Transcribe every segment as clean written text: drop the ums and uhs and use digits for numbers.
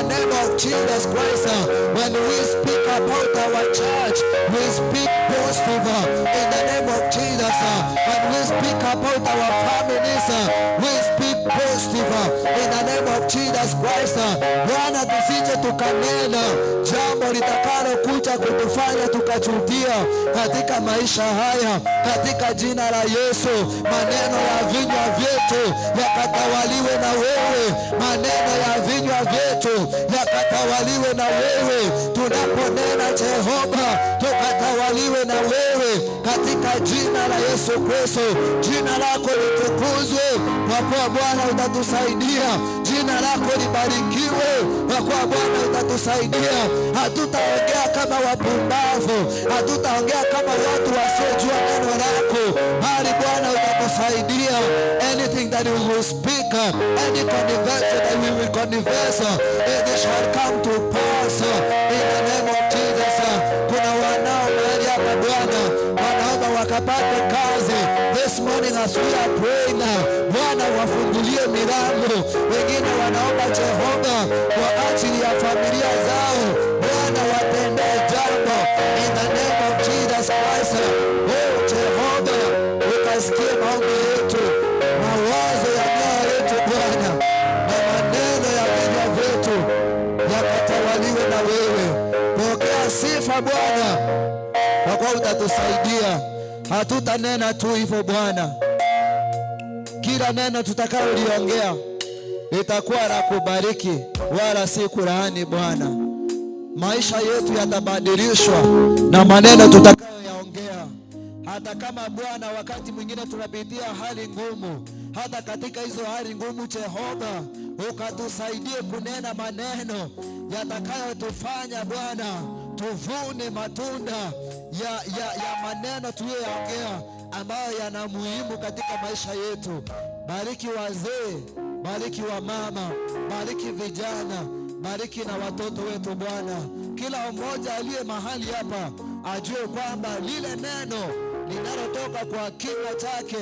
name of Jesus Christ. When we speak about our church, we speak positive in the name of Jesus. When we speak about our families, we speak positive in the name of Jesus Christ. Bwana, tusije tukanena jambo litakalo kuja kutufanya tukachukia katika maisha haya, katika jina la Yesu. Maneno ya vinywa vyetu yakatawaliwe na wewe, maneno ya vinywa vyetu yakatawaliwe na wewe. Tunaponena Jehova, tukatawaliwe na wewe katika jina la Yesu Kristo. Jina lako litukuzwe, kwa kuwa Bwana utatusaidia. Jina lako libarikiwe, kwa kuwa Bwana utatusaidia. Hatutaongea kama wapumbavu, hatutaongea kama watu wasiojua neno lako, bali Bwana utatusaidia. Anything that we will speak, any conversation that we will converse, it shall come to pass in the name of Jesus. Kuna wanao mahali hapa Bwana wanaomba wakapate kazi. This morning as we are praying, Bwana wafungulie milango. Wengine wanaomba Jehova kwa ajili ya familia zao, Bwana watendee jambo in the name of Jesus Christ. Oh Jehova, ukasikie maombi yetu, mawazo ya mioyo yetu Bwana, na maneno ya vinywa vyetu yakatawaliwe na wewe. Pokea sifa Bwana, kwa kuwa utatusaidia. Hatutanena tu hivyo Bwana, kila neno tutakaloongea litakuwa la kubariki wala si kulaani Bwana. Maisha yetu yatabadilishwa na maneno tutakayoyaongea. Hata kama Bwana wakati mwingine tunapitia hali ngumu, hata katika hizo hali ngumu Jehova, ukatusaidie kunena maneno yatakayotufanya Bwana tuvune matunda ya maneno tuliyoyaongea ambayo yana muhimu katika maisha yetu. Bariki wazee, bariki wa mama, bariki vijana, bariki na watoto wetu Bwana. Kila mmoja aliye mahali hapa ajue kwamba lile neno linalotoka kwa kinywa chake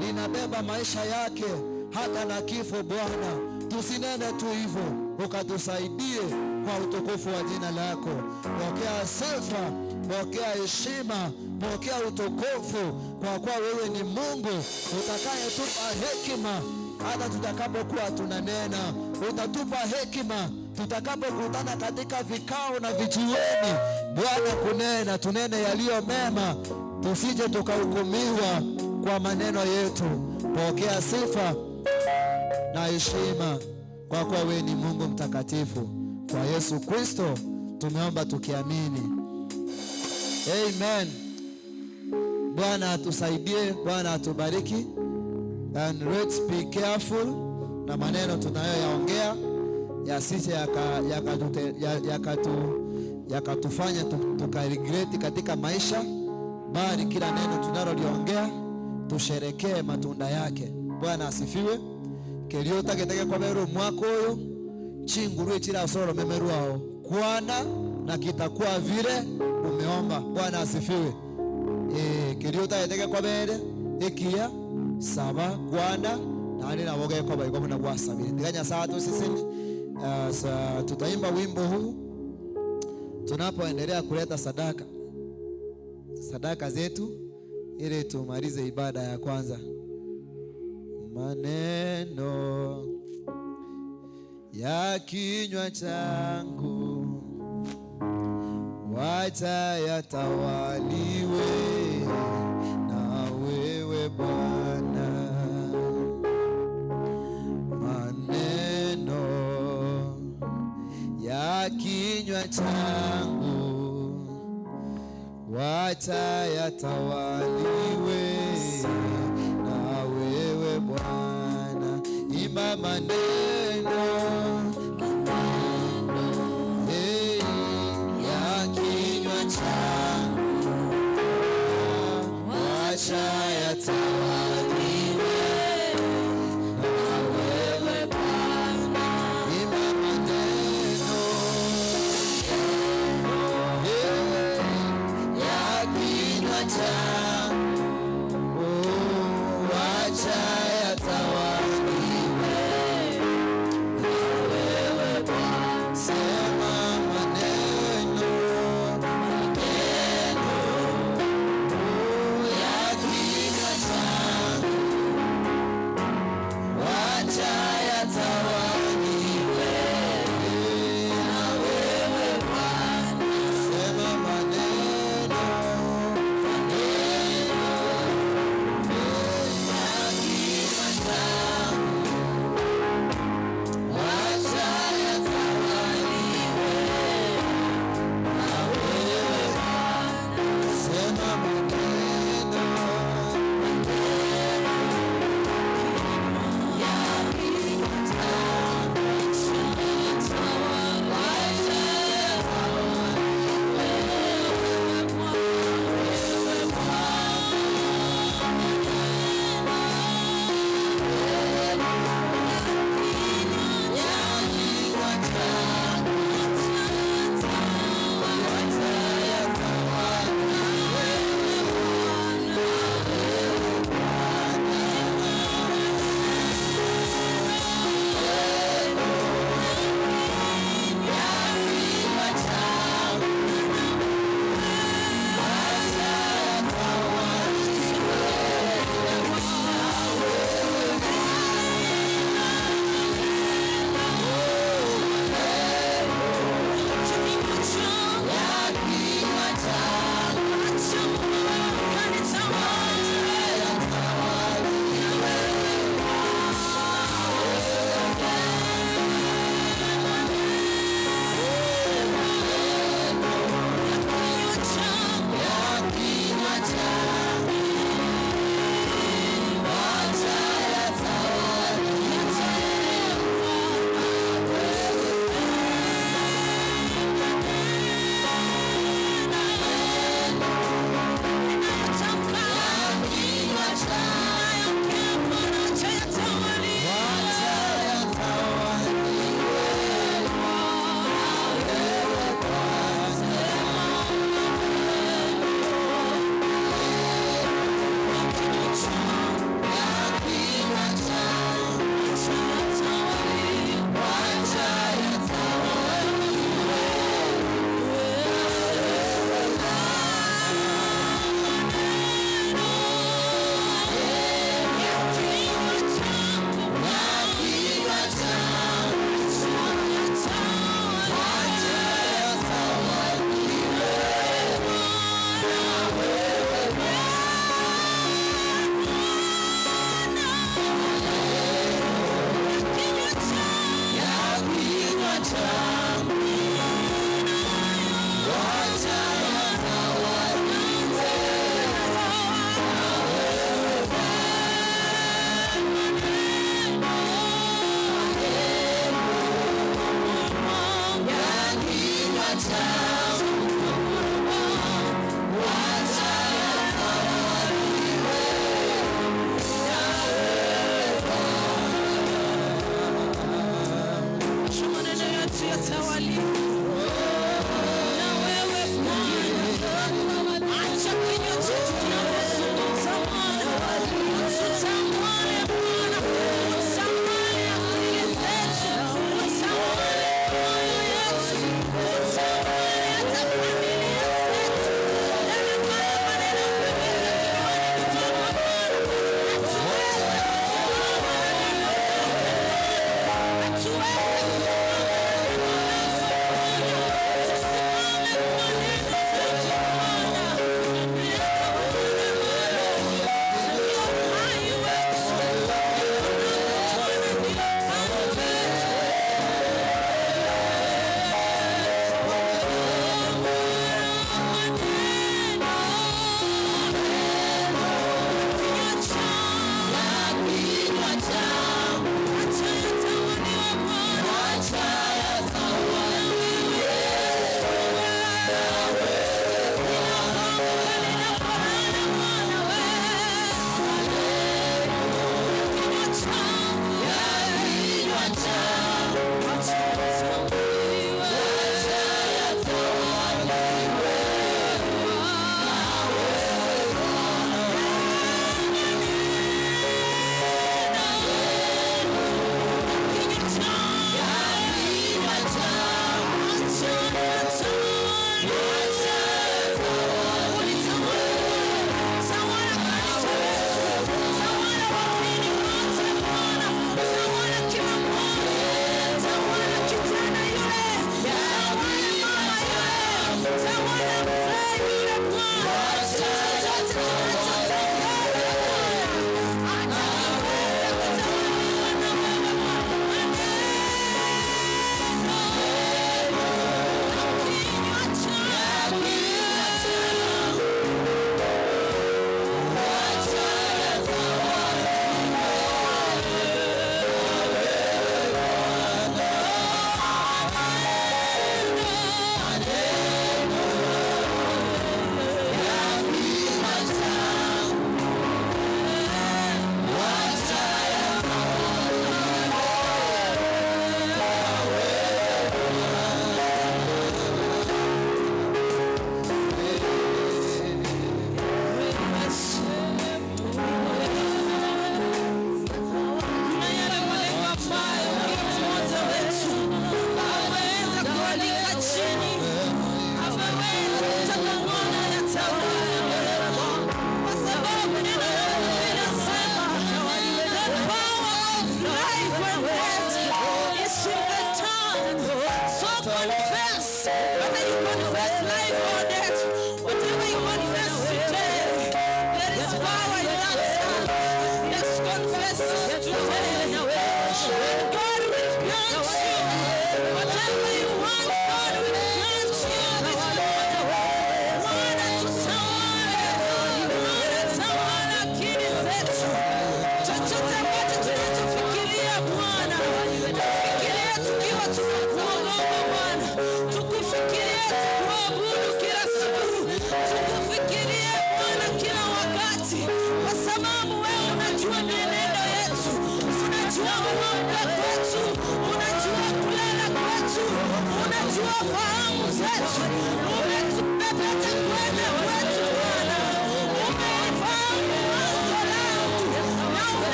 linabeba maisha yake hata na kifo Bwana. Tusinene tu hivyo, ukatusaidie kwa utukufu wa jina lako. Pokea sifa, pokea heshima, pokea utukufu, kwa kuwa wewe ni Mungu utakayetupa hekima hata tutakapokuwa tunanena. Utatupa hekima tutakapokutana katika vikao na vijiweni Bwana kunena. Tunene yaliyo mema, tusije tukahukumiwa kwa maneno yetu. Pokea sifa na heshima, kwa kuwa wewe ni Mungu mtakatifu. Kwa Yesu Kristo tumeomba tukiamini, amen. Bwana atusaidie, Bwana atubariki. And let's be careful na maneno tunayoyaongea yasije yakatufanya tukaregret katika maisha, bali kila neno tunaloliongea tusherekee matunda yake. Bwana asifiwe. Keliota keteke kwa meru mwako yo chinguru chira soro memeru wao kuana na kitakuwa vile umeomba. Bwana asifiwe. Keliota keteke kwa mere ekia saba kuana na hali na woga kwa baiko na wasabiri ndikanya saa tu sisi tutaimba wimbo huu tunapoendelea kuleta sadaka zetu ili tumalize ibada ya kwanza. Maneno ya kinywa changu wacha yatawaliwe na wewe Bwana. Maneno ya kinywa changu wacha yatawaliwe na wewe Bwana. Imba maneno ya kinywa changu wacha yatawaliwe na wewe Bwana. Imba maneno ya kinywa changu wacha yatawaliwe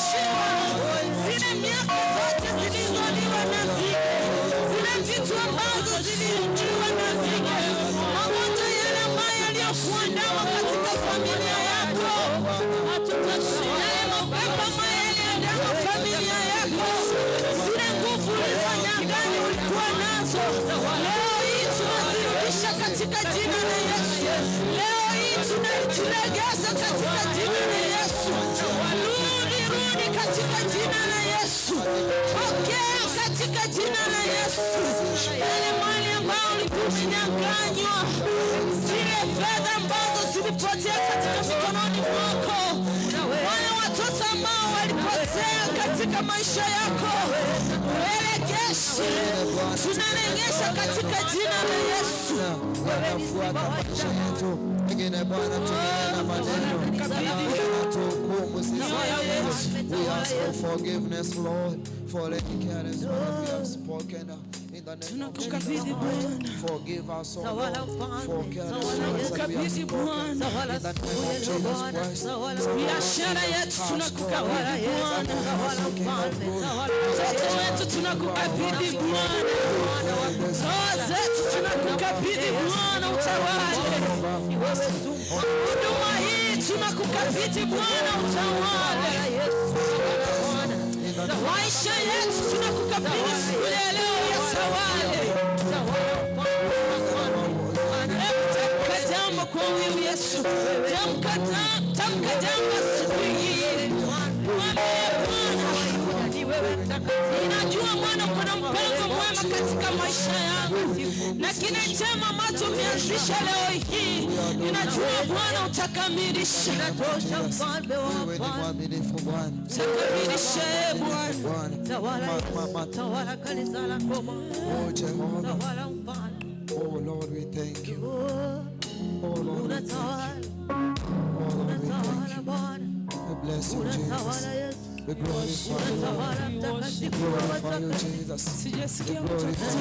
zilizoishiwa, zile miaka zote zilizoliwa na nzige, zile vitu ambazo ziliingiwa na nzige, magonjwa yale ambayo yaliyokuandama katika familia yako, yale mapepo ambayo yaliandama familia yako, zile nguvu ulizonyang'anya ulikuwa nazo, leo hii tunazirudisha katika jina la Yesu. Leo hii tunajilegeza katika jina la Yesu. Rudi katika jina la Yesu. Pokea katika jina la Yesu. Yale mali ambayo ulikuwa umenyang'anywa, zile fedha ambazo zilipotea katika mikononi mwako, wale watoto ambao walipotea katika maisha yako, tunarejesha katika jina la Yesu. Wanafuata maisha yetu, pengine Bwana tunena maneno tuhukumu sisi. We ask for forgiveness, Lord, for any careless word we have spoken in the name of Jesus. Forgive us, O Lord, for careless words that we have spoken in the name of Jesus Christ. Biashara yetu tunakukabidhi Bwana, watoto wetu tunakukabidhi Bwana, ndoa zetu tunakukabidhi Bwana, utawale huduma hii tunakukabidhi Bwana, utawale maisha yetu tunakukabidhi siku ya leo, yatawale. Tamka jambo kwa huyu Yesu, tamka jambo siku hii. Ninajua Bwana kuna mpango mwema katika maisha yangu, na kile chema ambacho umeanzisha leo hii, ninajua Bwana utakamilisha. Utakamilisha Bwana. Tawala kanisa lako Bwana. Oh Lord, we thank you. Oh Lord, we thank you. Oh Lord, we thank you. We bless you, Jesus. We glorify you, Lord. We glorify you, Jesus. We glorify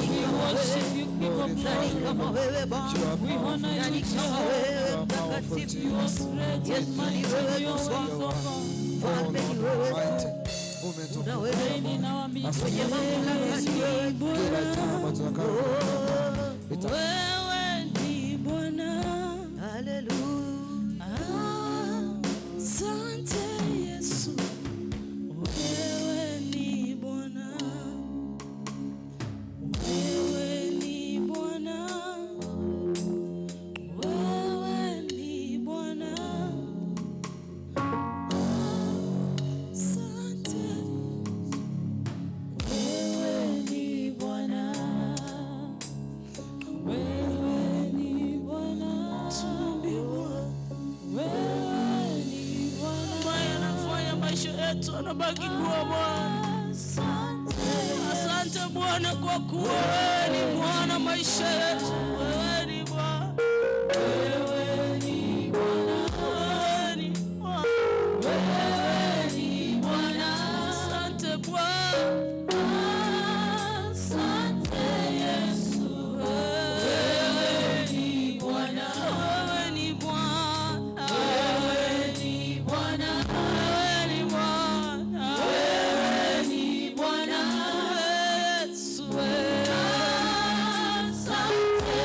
you. You are powerful, Jesus. Oh Lord, mighty. Wewe ni Bwana. Hallelujah. Asante Yesu. Wewe ni Bwana. Wewe ni Bwana. Wewe ni Bwana. Asante. Wewe ni Bwana. Wewe ni Bwana. Wewe ni Bwana. Bwana anafanya maisha yetu anabaki kuwa Bwana. Asante Bwana kwa kuwa wewe ni Bwana maisha yetu. Wewe ni Bwana. Wewe ni Bwana. Wewe ni Bwana. Wewe ni Bwana. Asante Bwana. Asante Yesu. Wewe ni Bwana. Wewe ni Bwana. Wewe ni Bwana. Wewe ni Bwana. Wewe ni Bwana. Yesu. Asante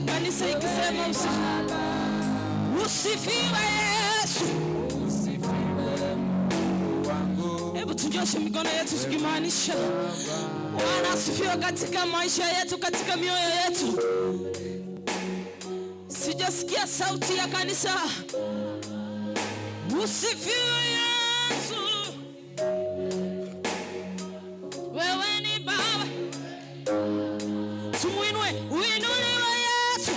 ya kanisa ikisema usifiwe Yesu. Hebu tunyoshe mikono yetu tukimaanisha Bwana asifiwe katika maisha yetu, katika mioyo yetu. Sijasikia sauti ya kanisa. Usifiwe Yesu. Wewe ni Baba. Tumuinue, uinuliwe Yesu.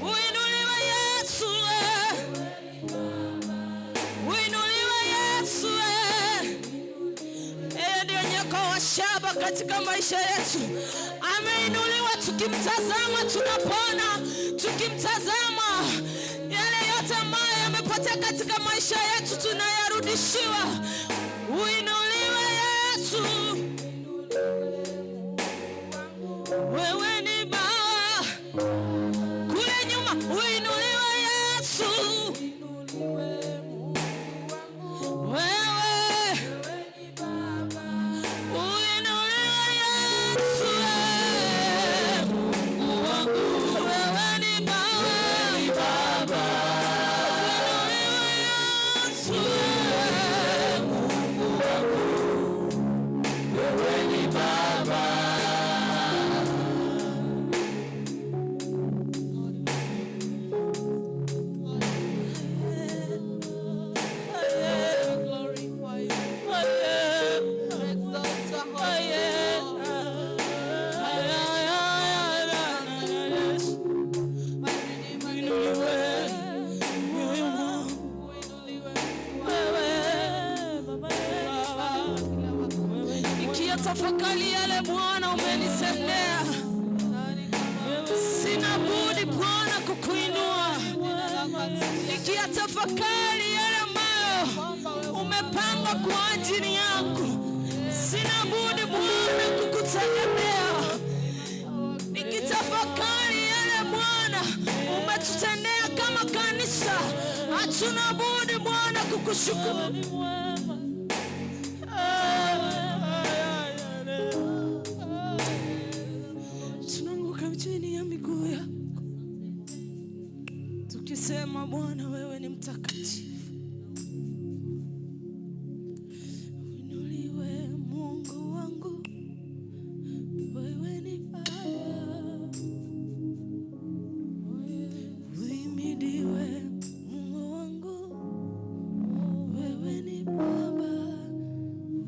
Uinuliwe Yesu. Uinuliwe Yesu. Ndio nyako wa shaba katika maisha yetu. Ameinuliwa, tukimtazama tunapona, tukimtazama yale yote ambayo yamepotea katika maisha yetu tunayarudishiwa. Uinuliwe Yesu. Wewe ni Baba. Kule nyuma uinuliwe Yesu. Tafakari yale Bwana umenisemea. Sina budi Bwana kukuinua. Nikiyatafakari yale ambayo umepanga kwa ajili yangu. Sina budi Bwana kukutegemea. Nikitafakari yale Bwana umetutendea kama kanisa. Hatuna budi Bwana kukushukuru. Tukisema Bwana wewe ni mtakatifu. Uinuliwe Mungu wangu. Wewe ni Baba. Uhimidiwe Mungu wangu. Wewe ni Baba.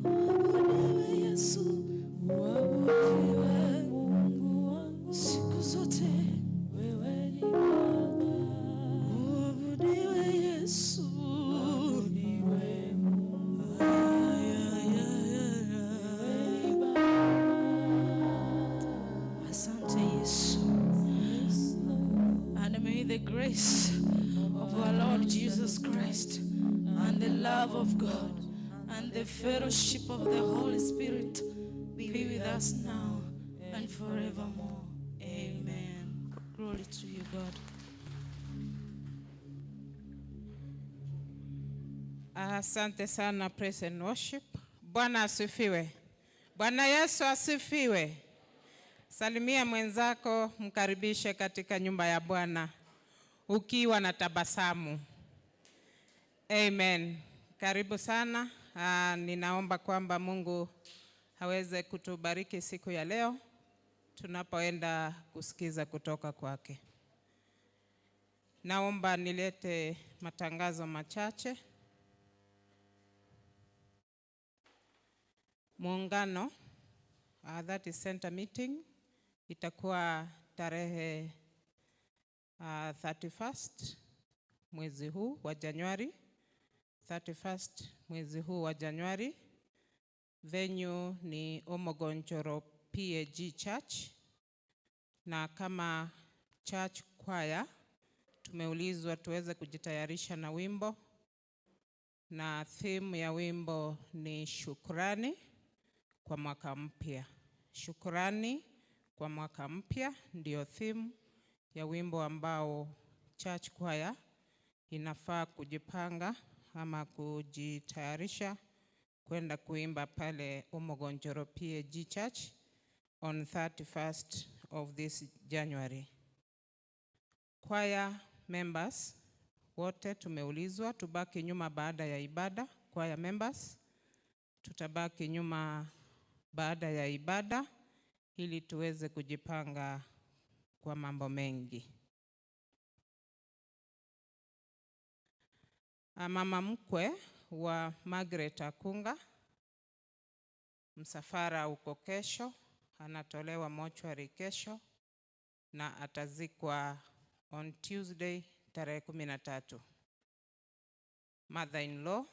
Uabudiwe Yesu. Uabudiwe Mungu wangu siku zote. Wewe ni Baba. The grace of our Lord Jesus Christ and the love of God and the fellowship of the Holy Spirit be with us now and forevermore. Amen. Glory to you, God. Asante sana, praise and worship. Bwana asifiwe. Bwana Yesu asifiwe. Salimia mwenzako, mkaribishe katika nyumba ya Bwana ukiwa na tabasamu. Amen. Karibu sana. Ninaomba kwamba Mungu aweze kutubariki siku ya leo tunapoenda kusikiza kutoka kwake. Naomba nilete matangazo machache. Muungano, that is center meeting, itakuwa tarehe 31st mwezi huu wa Januari. 31st mwezi huu wa Januari. Venue ni Omogonjoro PAG Church. Na kama church choir tumeulizwa tuweze kujitayarisha na wimbo. Na theme ya wimbo ni shukrani kwa mwaka mpya. Shukrani kwa mwaka mpya ndio theme ya wimbo ambao church choir inafaa kujipanga ama kujitayarisha kwenda kuimba pale Omogonjoro PAG Church on 31st of this January. Choir members wote tumeulizwa tubaki nyuma baada ya ibada. Choir members tutabaki nyuma baada ya ibada ili tuweze kujipanga kwa mambo mengi. Mama mkwe wa Margaret Akunga, msafara uko kesho, anatolewa mochwari kesho na atazikwa on Tuesday tarehe 13. Mother-in-law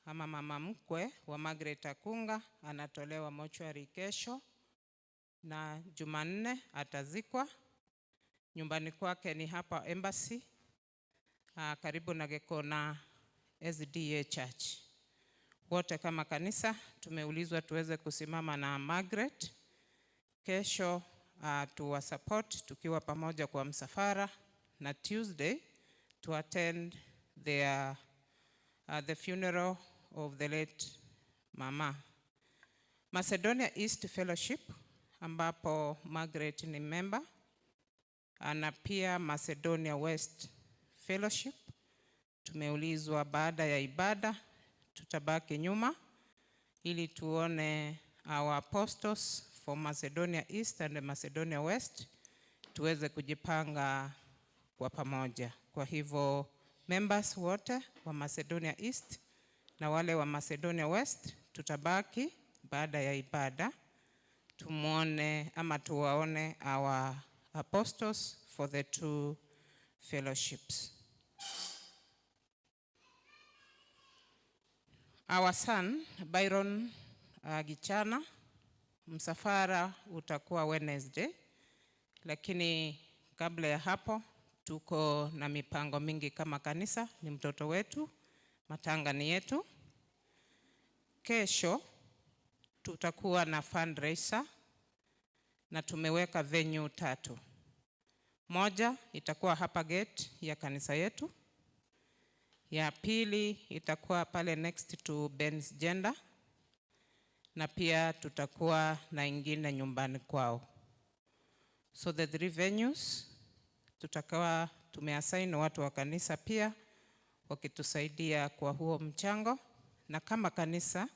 ama mama mkwe wa Margaret Akunga anatolewa mochwari kesho na Jumanne atazikwa. Nyumbani kwake ni hapa Embassy, karibu na Gekona SDA Church. Wote kama kanisa tumeulizwa tuweze kusimama na Margaret kesho, tuwa support tukiwa pamoja kwa msafara, na Tuesday to attend the funeral of the late mama. Macedonia East Fellowship ambapo Margaret ni member, na pia Macedonia West Fellowship tumeulizwa baada ya ibada tutabaki nyuma ili tuone our apostles for Macedonia East and Macedonia West, tuweze kujipanga kwa pamoja. Kwa hivyo members wote wa Macedonia East na wale wa Macedonia West tutabaki baada ya ibada tumuone ama tuwaone our apostles for the two fellowships. Our son Byron Gichana, msafara utakuwa Wednesday, lakini kabla ya hapo tuko na mipango mingi kama kanisa. Ni mtoto wetu, matanga ni yetu. Kesho tutakuwa na fundraiser na tumeweka venue 3. Moja itakuwa hapa gate ya kanisa yetu. Ya pili itakuwa pale next to Ben's Gender, na pia tutakuwa na ingine nyumbani kwao. So the 3 venues tutakuwa tumeassign watu wa kanisa pia wakitusaidia kwa huo mchango, na kama kanisa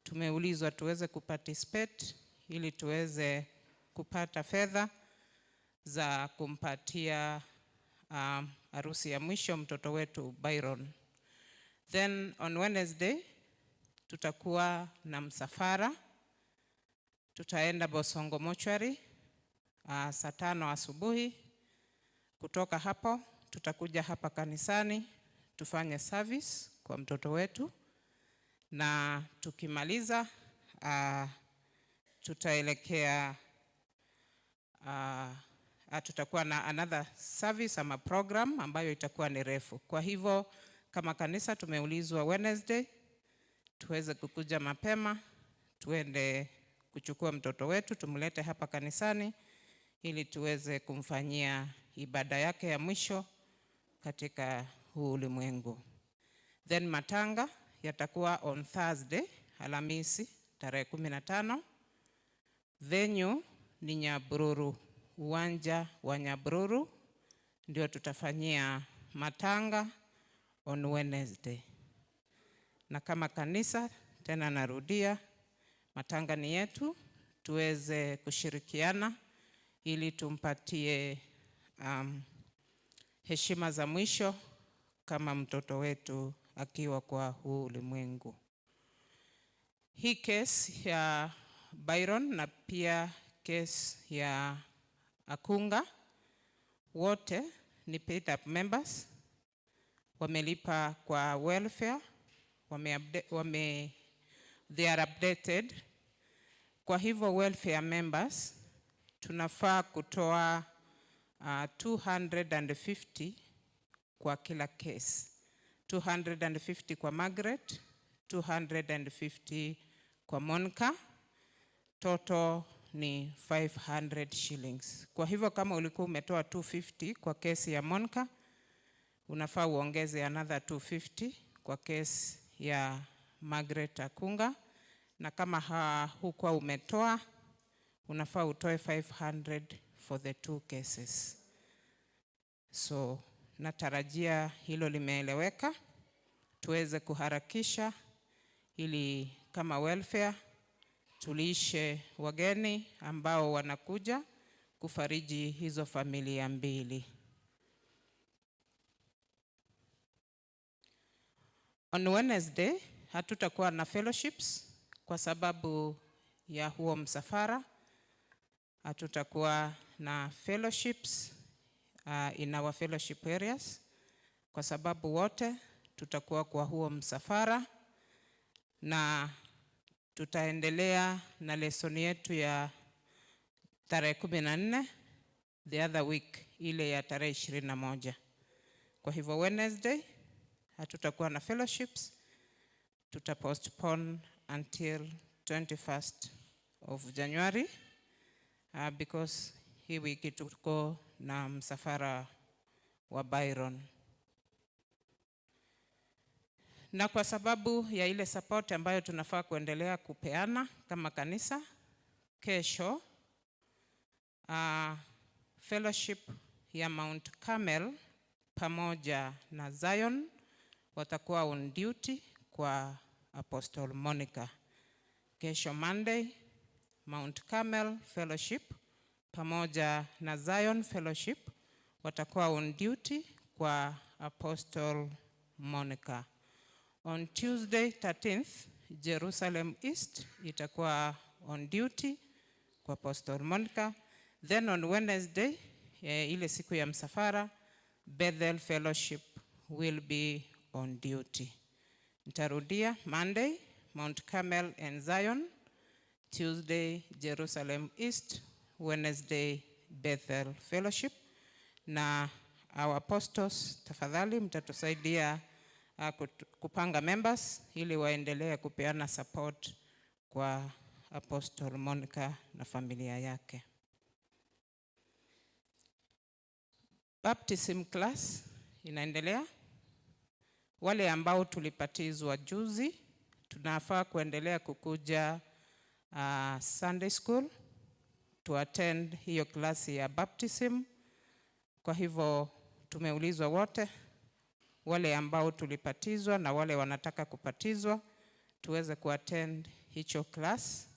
tumeulizwa tuweze kuparticipate ili tuweze kupata fedha za kumpatia harusi ya mwisho mtoto wetu Byron. Then on Wednesday tutakuwa na msafara, tutaenda Bosongo Mochwari saa 5 asubuhi. Kutoka hapo tutakuja hapa kanisani tufanye service kwa mtoto wetu, na tukimaliza tutaelekea tutakuwa na another service ama program ambayo itakuwa ni refu. Kwa hivyo kama kanisa tumeulizwa Wednesday tuweze kukuja mapema, tuende kuchukua mtoto wetu tumlete hapa kanisani ili tuweze kumfanyia ibada yake ya mwisho katika huu ulimwengu. Then matanga yatakuwa on Thursday, Alhamisi tarehe 15. Venue ni Nyabururu, uwanja wa Nyabururu ndio tutafanyia matanga on Wednesday. Na kama kanisa tena narudia, matanga ni yetu, tuweze kushirikiana ili tumpatie heshima za mwisho kama mtoto wetu akiwa kwa huu ulimwengu. Hii case ya Byron na pia case ya Akunga wote ni paid up members, wamelipa kwa welfare, they are updated. Kwa hivyo welfare members tunafaa kutoa 250 kwa kila case. 250 kwa Margaret, 250 kwa Monica, total ni 500 shillings. Kwa hivyo kama ulikuwa umetoa 250 kwa kesi ya Monica, unafaa uongeze another 250 kwa kesi ya Margaret Akunga, na kama hukuwa umetoa unafaa utoe 500 for the 2 cases. So natarajia hilo limeeleweka, tuweze kuharakisha ili kama welfare tulishe wageni ambao wanakuja kufariji hizo familia mbili. On Wednesday hatutakuwa na fellowships kwa sababu ya huo msafara. Hatutakuwa na fellowships in our fellowship areas kwa sababu wote tutakuwa kwa huo msafara, na tutaendelea na lesson yetu ya tarehe 14 the other week, ile ya tarehe 21. Kwa hivyo Wednesday hatutakuwa na fellowships, tutapostpone until 21st of January because hii wiki tuko na msafara wa Byron. Na kwa sababu ya ile support ambayo tunafaa kuendelea kupeana kama kanisa, kesho fellowship ya Mount Carmel pamoja na Zion watakuwa on duty kwa Apostle Monica. Kesho Monday, Mount Carmel Fellowship pamoja na Zion Fellowship watakuwa on duty kwa Apostle Monica. On Tuesday 13th, Jerusalem East itakuwa on duty kwa Apostle Monica. Then on Wednesday, ile siku ya msafara, Bethel Fellowship will be on duty. Nitarudia: Monday, Mount Carmel and Zion; Tuesday, Jerusalem East; Wednesday, Bethel Fellowship. Na our apostles, tafadhali mtatusaidia kupanga members ili waendelee kupeana support kwa Apostle Monica na familia yake. Baptism class inaendelea. Wale ambao tulipatizwa juzi tunafaa kuendelea kukuja Sunday school to attend hiyo klasi ya baptism. Kwa hivyo tumeulizwa wote wale ambao tulipatizwa na wale wanataka kupatizwa tuweze kuattend hicho class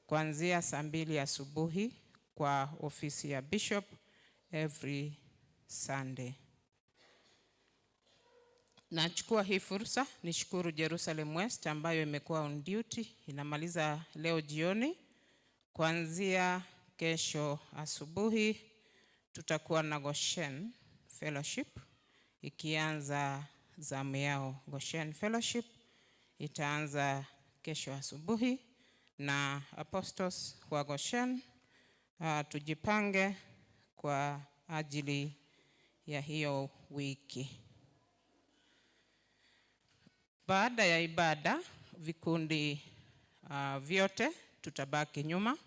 kuanzia saa 2 asubuhi kwa ofisi ya Bishop every Sunday. Nachukua hii fursa nishukuru Jerusalem West ambayo imekuwa on duty, inamaliza leo jioni. Kuanzia kesho asubuhi tutakuwa na Goshen Fellowship ikianza zamu yao. Goshen Fellowship itaanza kesho asubuhi, na apostles wa Goshen tujipange kwa ajili ya hiyo wiki. Baada ya ibada vikundi vyote tutabaki nyuma.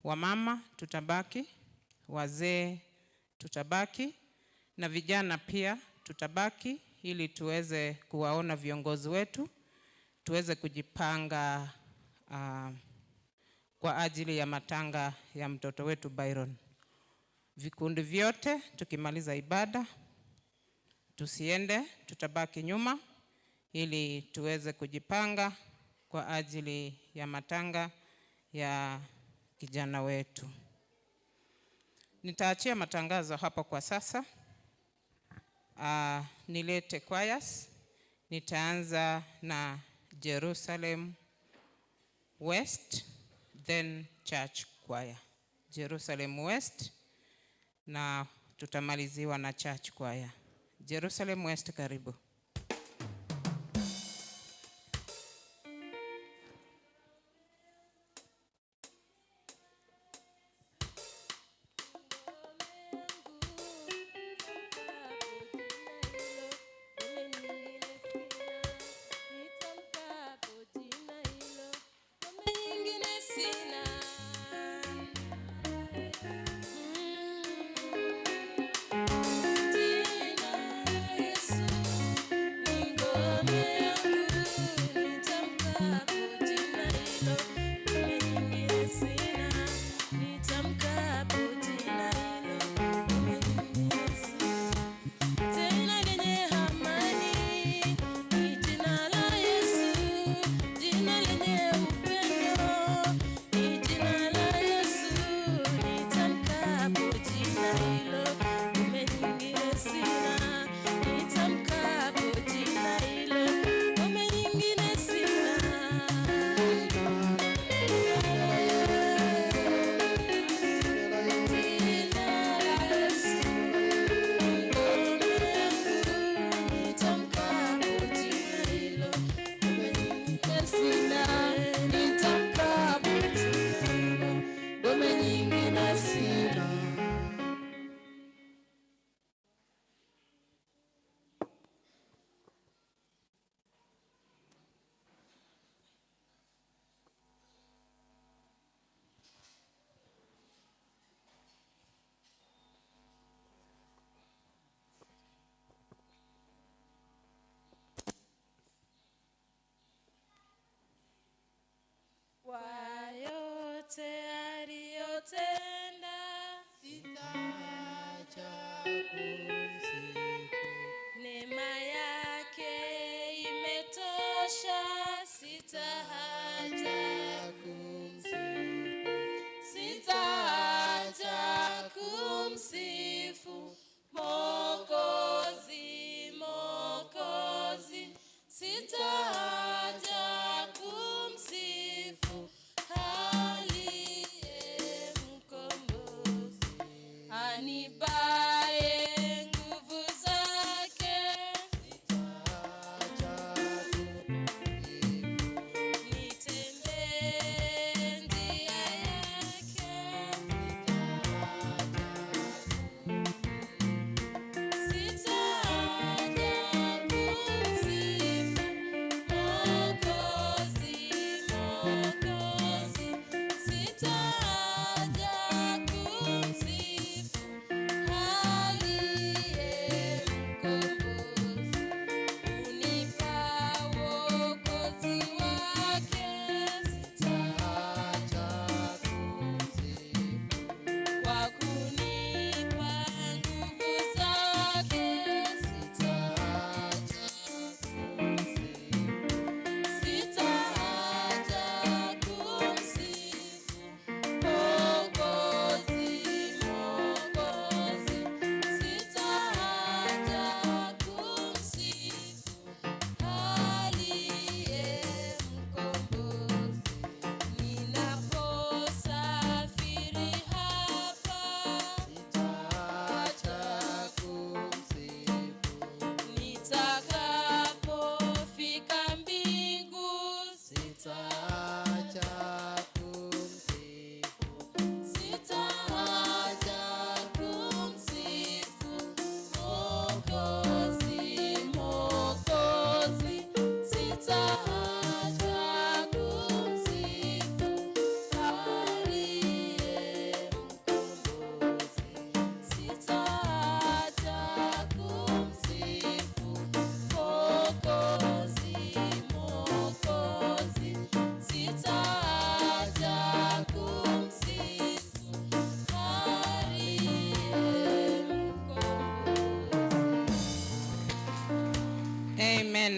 Wamama tutabaki, wazee tutabaki, na vijana pia tutabaki ili tuweze kuwaona viongozi wetu, tuweze kujipanga kwa ajili ya matanga ya mtoto wetu Byron. Vikundi vyote tukimaliza ibada tusiende, tutabaki nyuma ili tuweze kujipanga kwa ajili ya matanga ya kijana wetu. Nitaachia matangazo hapo kwa sasa. Nilete choirs. Nitaanza na Jerusalem West, then Church Choir. Jerusalem West na tutamaliziwa na Church Choir. Jerusalem West, karibu. Jina Yesu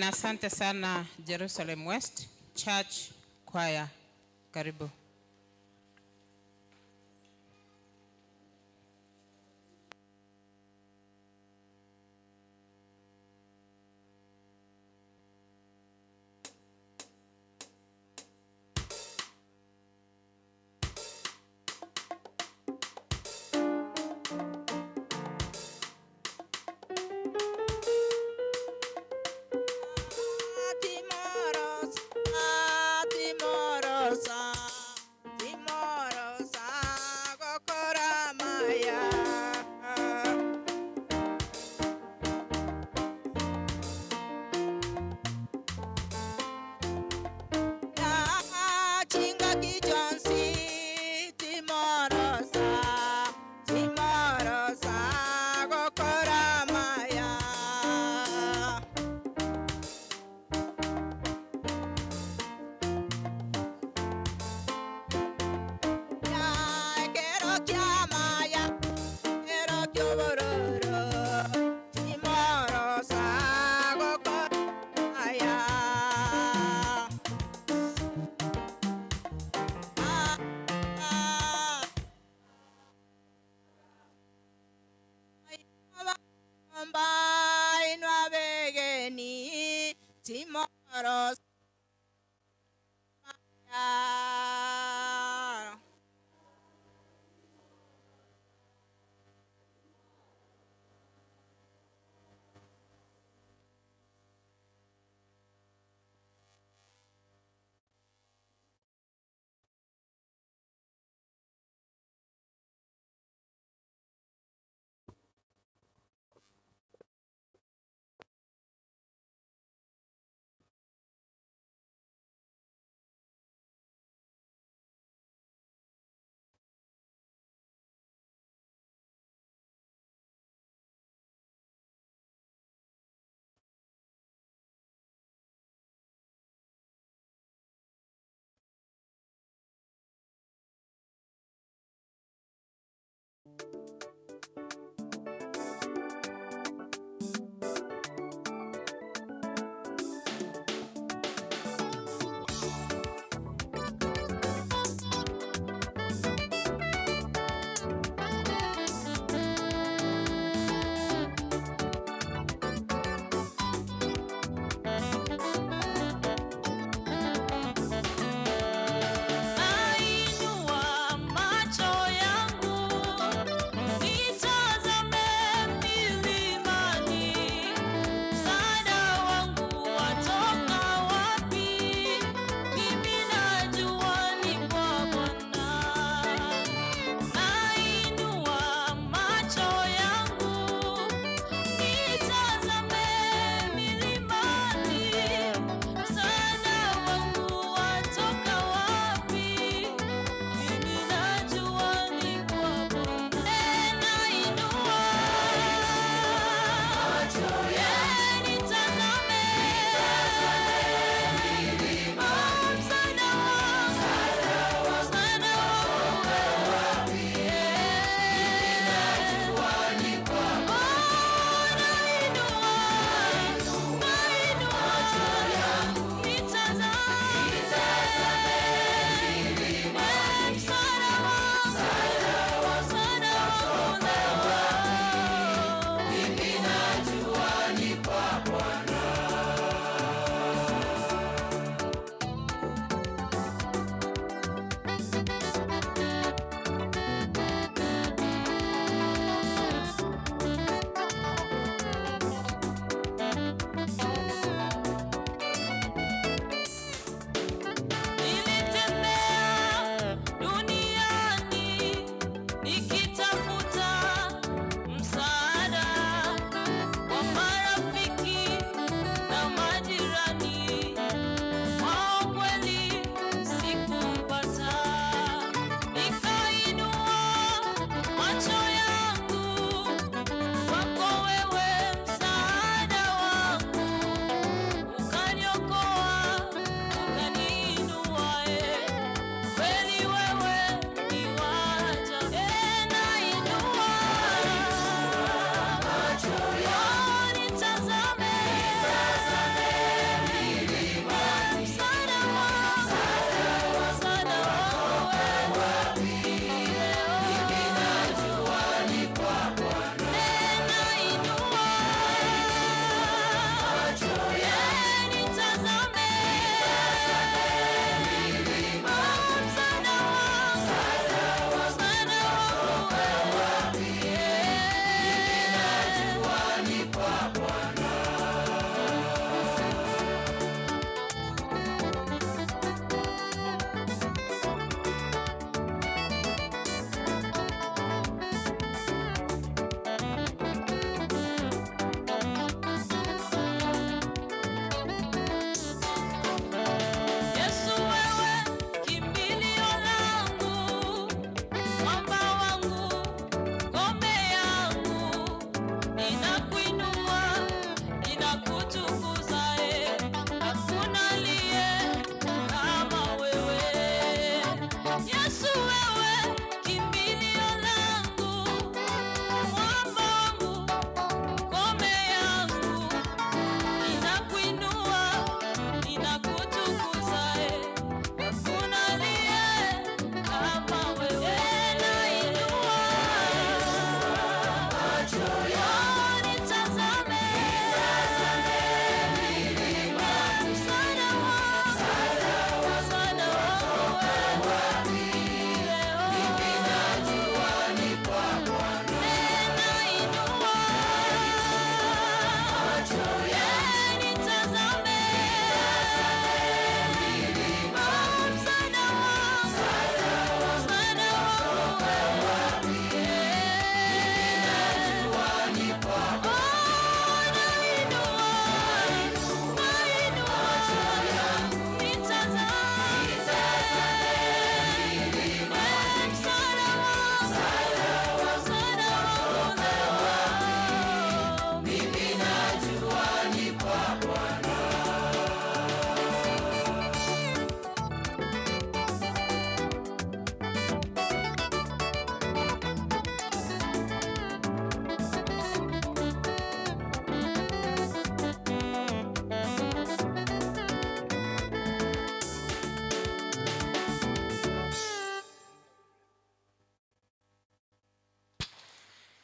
Na asante sana Jerusalem West Church Choir. Karibu. Tomorrow.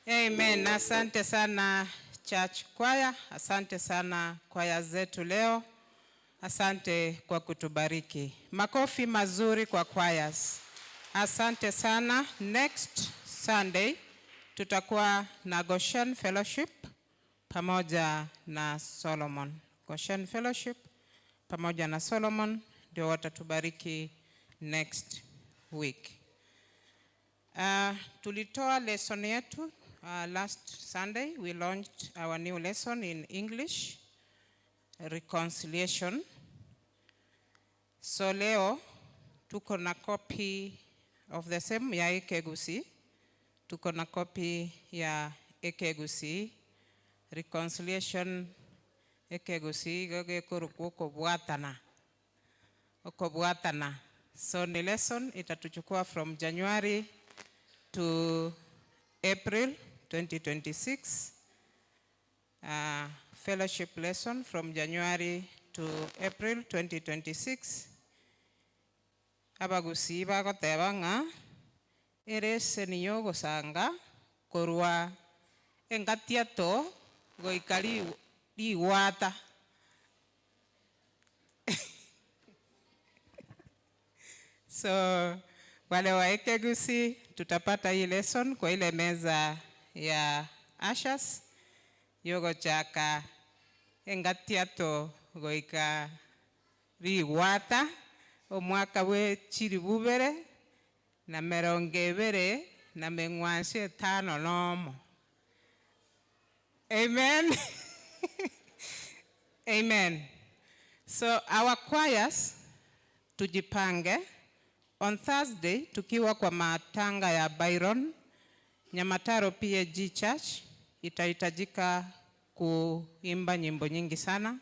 Amen. Asante sana church choir, asante sana kwaya zetu leo. Asante kwa kutubariki. Makofi mazuri kwa choirs. Asante sana. Next Sunday tutakuwa na Goshen Fellowship pamoja na Solomon. Goshen Fellowship pamoja na Solomon ndio watatubariki next week. Tulitoa lesson yetu last Sunday. We launched our new lesson in English, reconciliation. So leo tuko na copy of the same ya Ekegusi. Tuko na copy ya Ekegusi, reconciliation Ekegusi goge kurukuko buatana. So ni lesson itatuchukua from January to April 2026. Fellowship lesson from January to April 2026. Abagusi bagoteba nga erese niyo gosanga korwa engatiato goikari liwata. So wale wa Ekegusi tutapata hii lesson kwa ile meza ya Ashas. Yogo chaka engatiato goika riwata omwaka we chiribubere na merongebere na mengwanse tano nomo. Amen. Amen. So our choirs tujipange. On Thursday tukiwa kwa matanga ya Byron Nyamataro PAG Church itahitajika kuimba nyimbo nyingi sana.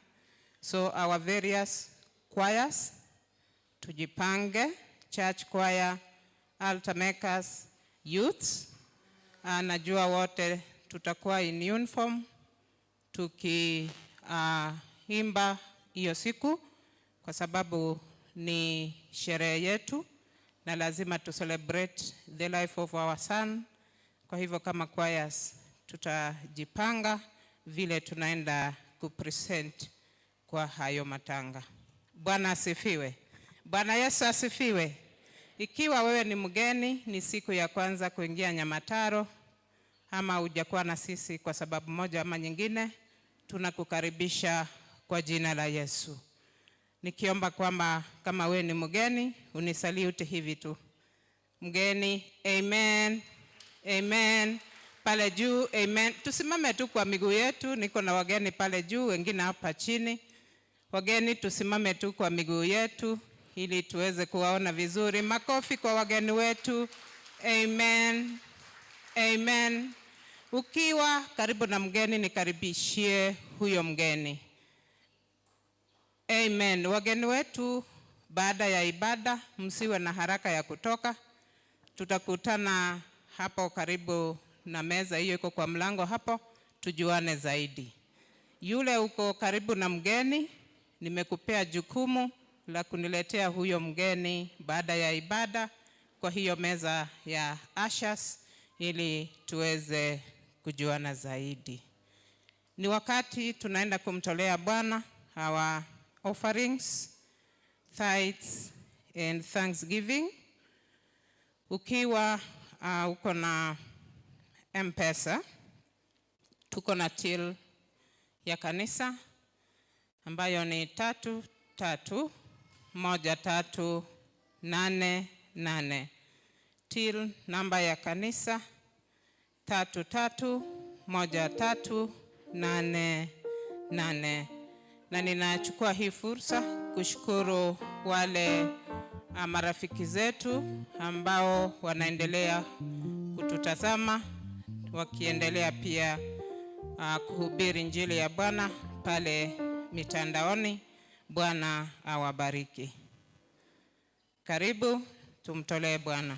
So our various choirs tujipange, church choir, altar makers, youths. Najua wote tutakuwa in uniform tukiimba hiyo siku kwa sababu ni sherehe yetu na lazima to celebrate the life of our son. Kwa hivyo kama choirs tutajipanga vile tunaenda kupresent kwa hayo matanga. Bwana asifiwe. Bwana Yesu asifiwe. Ikiwa wewe ni mgeni, ni siku ya kwanza kuingia Nyamataro ama hujakuwa na sisi kwa sababu moja ama nyingine, tunakukaribisha kwa jina la Yesu. Nikiomba kwamba kama wewe ni mgeni, unisalute hivi tu. Mgeni, amen. Amen. Pale juu, amen. Tusimame tu kwa miguu yetu. Niko na wageni pale juu, wengine hapa chini. Wageni tusimame tu kwa miguu yetu ili tuweze kuwaona vizuri. Makofi kwa wageni wetu. Amen. Amen. Ukiwa karibu na mgeni, nikaribishie huyo mgeni. Amen. Wageni wetu, baada ya ibada msiwe na haraka ya kutoka. Tutakutana hapo karibu na meza hiyo iko kwa mlango hapo, tujuane zaidi. Yule uko karibu na mgeni, nimekupea jukumu la kuniletea huyo mgeni baada ya ibada kwa hiyo meza ya Ashas ili tuweze kujuana zaidi. Ni wakati tunaenda kumtolea Bwana our offerings, tithes and thanksgiving. Ukiwa uko na M-Pesa, tuko na till ya kanisa ambayo ni 331388. Till namba ya kanisa 331388. Na ninachukua hii fursa kushukuru wale marafiki zetu ambao wanaendelea kututazama, wakiendelea pia kuhubiri injili ya Bwana pale mitandaoni. Bwana awabariki. Karibu tumtolee Bwana.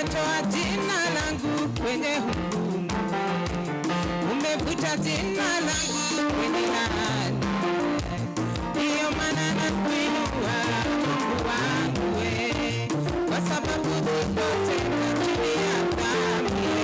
umetoa jina langu kwenye hukumu, umefuta jina langu kwenye laana. Ndiyo maana nakuinua Mungu wangu we, kwa sababu siko tena chini ya dhambi.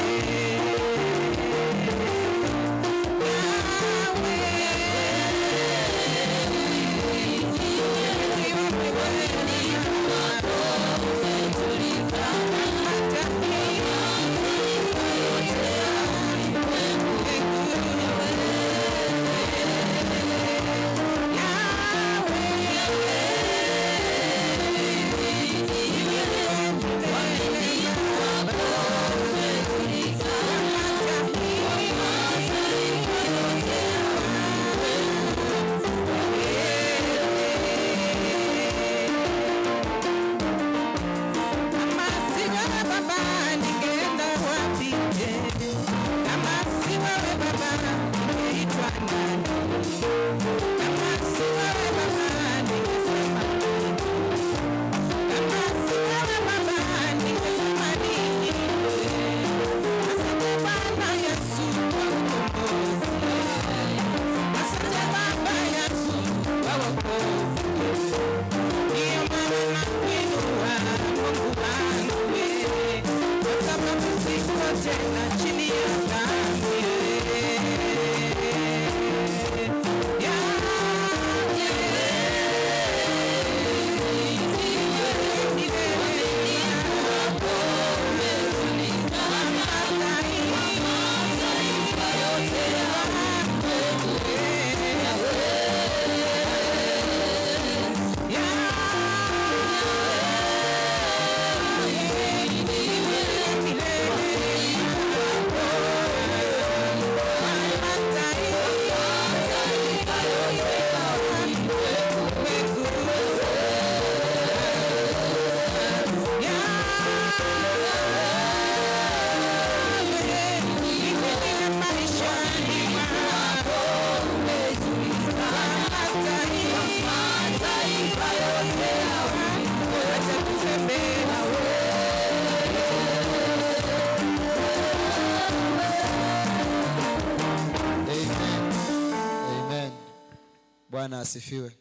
Bwana asifiwe.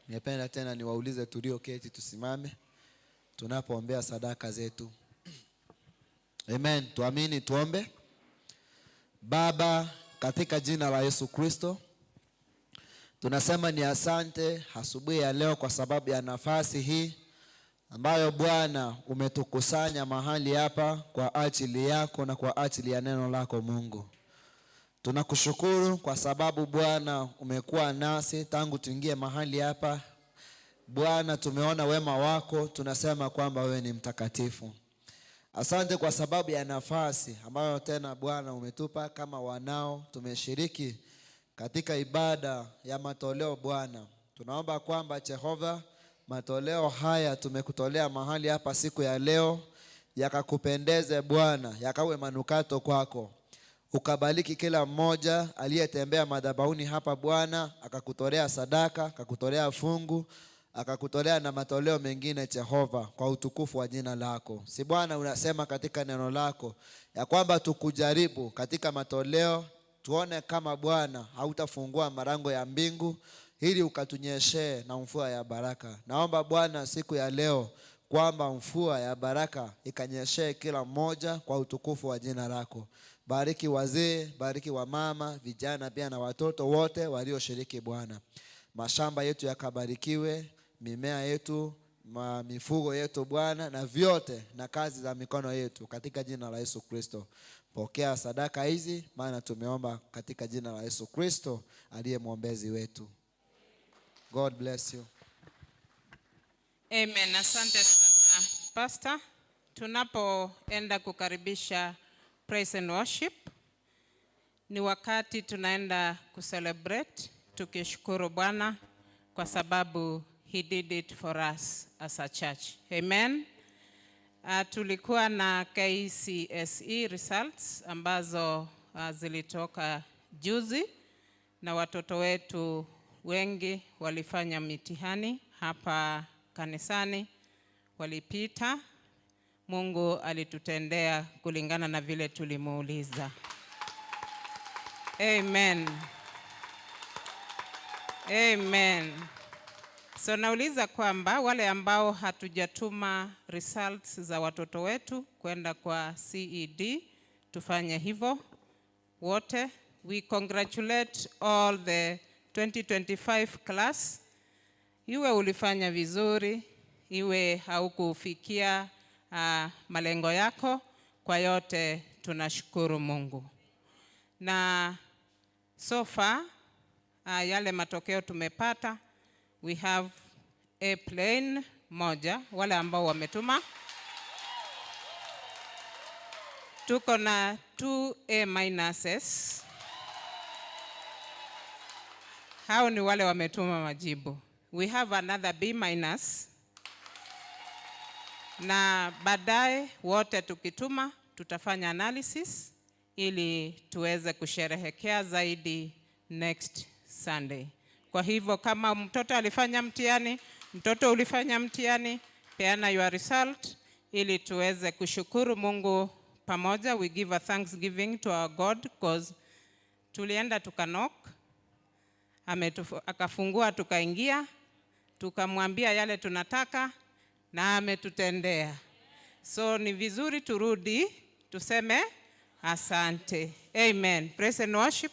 Ningependa tena niwaulize tulioketi tusimame tunapoombea sadaka zetu. Amen. Tuamini tuombe. Baba, katika jina la Yesu Kristo, tunasema ni asante asubuhi ya leo kwa sababu ya nafasi hii ambayo Bwana umetukusanya mahali hapa kwa ajili yako na kwa ajili ya neno lako Mungu. Tunakushukuru kwa sababu Bwana umekuwa nasi tangu tuingie mahali hapa. Bwana, tumeona wema wako, tunasema kwamba wewe ni mtakatifu. Asante kwa sababu ya nafasi ambayo tena Bwana umetupa kama wanao tumeshiriki katika ibada ya matoleo. Bwana, tunaomba kwamba Jehova, matoleo haya tumekutolea mahali hapa siku ya leo yakakupendeze Bwana, yakawe manukato kwako. Ukabariki kila mmoja aliyetembea madhabahuni hapa Bwana, akakutolea sadaka, akakutolea fungu, akakutolea na matoleo mengine Jehova, kwa utukufu wa jina lako. Si Bwana unasema katika neno lako ya kwamba tukujaribu katika matoleo, tuone kama Bwana hautafungua malango ya mbingu ili ukatunyeshe na mvua ya baraka. Naomba Bwana siku ya leo kwamba mvua ya baraka ikanyeshe kila mmoja kwa utukufu wa jina lako. Bariki wazee, bariki wamama, vijana pia na watoto wote walioshiriki Bwana. Mashamba yetu yakabarikiwe, mimea yetu, mifugo yetu Bwana, na vyote na kazi za mikono yetu katika jina la Yesu Kristo. Pokea sadaka hizi maana tumeomba katika jina la Yesu Kristo aliye mwombezi wetu. God bless you. Amen. Asante sana Pastor. Tunapoenda kukaribisha praise and worship, ni wakati tunaenda kucelebrate tukishukuru Bwana kwa sababu he did it for us as a church. Amen. Tulikuwa na KCSE results ambazo zilitoka juzi, na watoto wetu wengi walifanya mitihani hapa kanisani, walipita. Mungu alitutendea kulingana na vile tulimuuliza. Amen. Amen. So nauliza kwamba wale ambao hatujatuma results za watoto wetu kwenda kwa CED, tufanye hivyo wote. We congratulate all the 2025 class. Iwe ulifanya vizuri, iwe haukufikia malengo yako, kwa yote tunashukuru Mungu. Na so far yale matokeo tumepata, we have a plane moja wale ambao wametuma. Tuko na 2 A-. Hao ni wale wametuma majibu. We have another B-. Na baadaye wote tukituma tutafanya analysis ili tuweze kusherehekea zaidi next Sunday. Kwa hivyo kama mtoto alifanya mtihani, mtoto ulifanya mtihani, peana your result ili tuweze kushukuru Mungu pamoja. We give a thanksgiving to our God because tulienda tukanok, akafungua tukaingia, tukamwambia yale tunataka na ametutendea. So ni vizuri turudi tuseme asante. Amen. Praise and worship.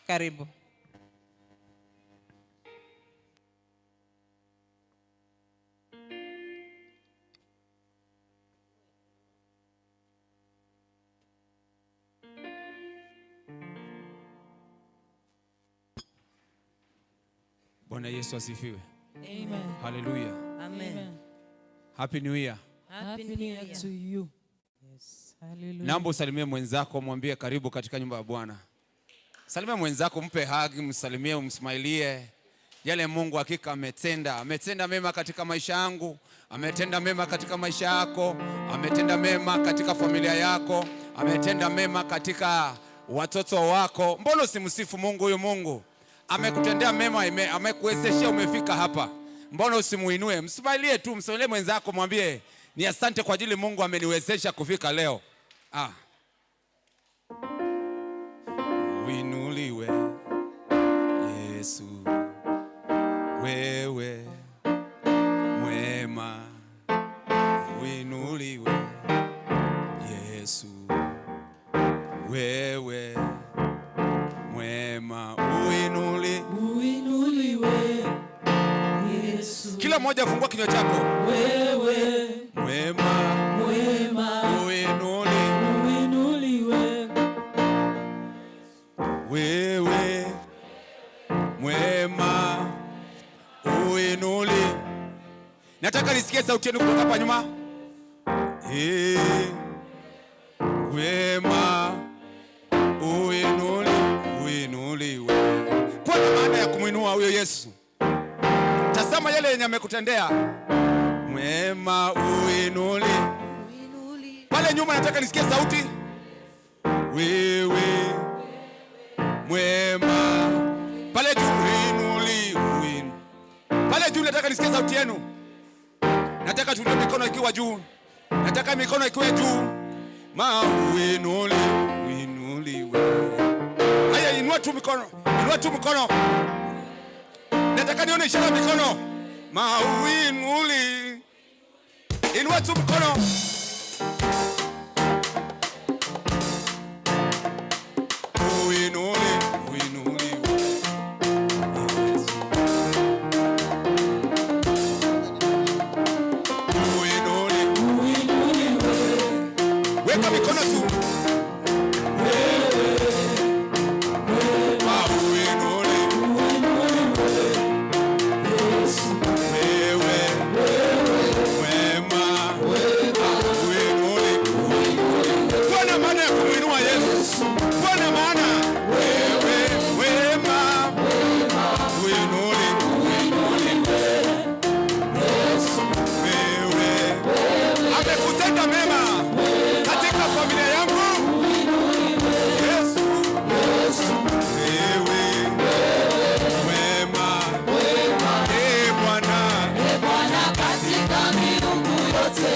Karibu. Bwana Yesu asifiwe. Amen. Hallelujah. Amen. Happy New Year. Happy New Year to you. Yes. Hallelujah. Naomba usalimie mwenzako, mwambie karibu katika nyumba ya Bwana. Salimia mwenzako, mpe hug, msalimie, umsmailie. Yale Mungu hakika ametenda. Ametenda mema katika maisha yangu, ametenda mema katika maisha yako, ametenda mema katika familia yako, ametenda mema katika watoto wako. Mbona usimsifu Mungu? Huyu Mungu amekutendea mema, amekuwezesha umefika hapa. Mbona usimuinue? Msmailie tu, msmailie mwenzako, mwambie ni asante kwa ajili Mungu ameniwezesha kufika leo. Uinuliwe Yesu, wewe mwema. Uinuliwe Yesu, wewe mwema. Uinuliwe Yesu. Kila mmoja fungua kinywa chako. Wewe mwema. Mwema. Uinuliwe. Wewe mwema. Uinuliwe. Nataka nisikie sauti yenu kutoka hapa nyuma. Wema. Uinuliwe. Kwa maana ya kumuinua huyo Yesu. Tazama yale yenye amekutendea. Mwema. Uinuliwe. Pale nyuma nataka nisikie sauti. Wewe mwema. Pale juu uinuliwe. Pale juu nataka nisikie sauti yenu. Nataka tuinue mikono ikiwa juu. Nataka mikono ikiwa juu. Uinuliwe. Haya, inua tu mikono. Inua tu mikono. Nataka nione ishara mikono. Uinuliwe. Inua tu mkono. Weka mikono tu. Amekutenda mema katika familia yangu. Yesu. Wewe wema. Bwana. Bwana katika miungu yote.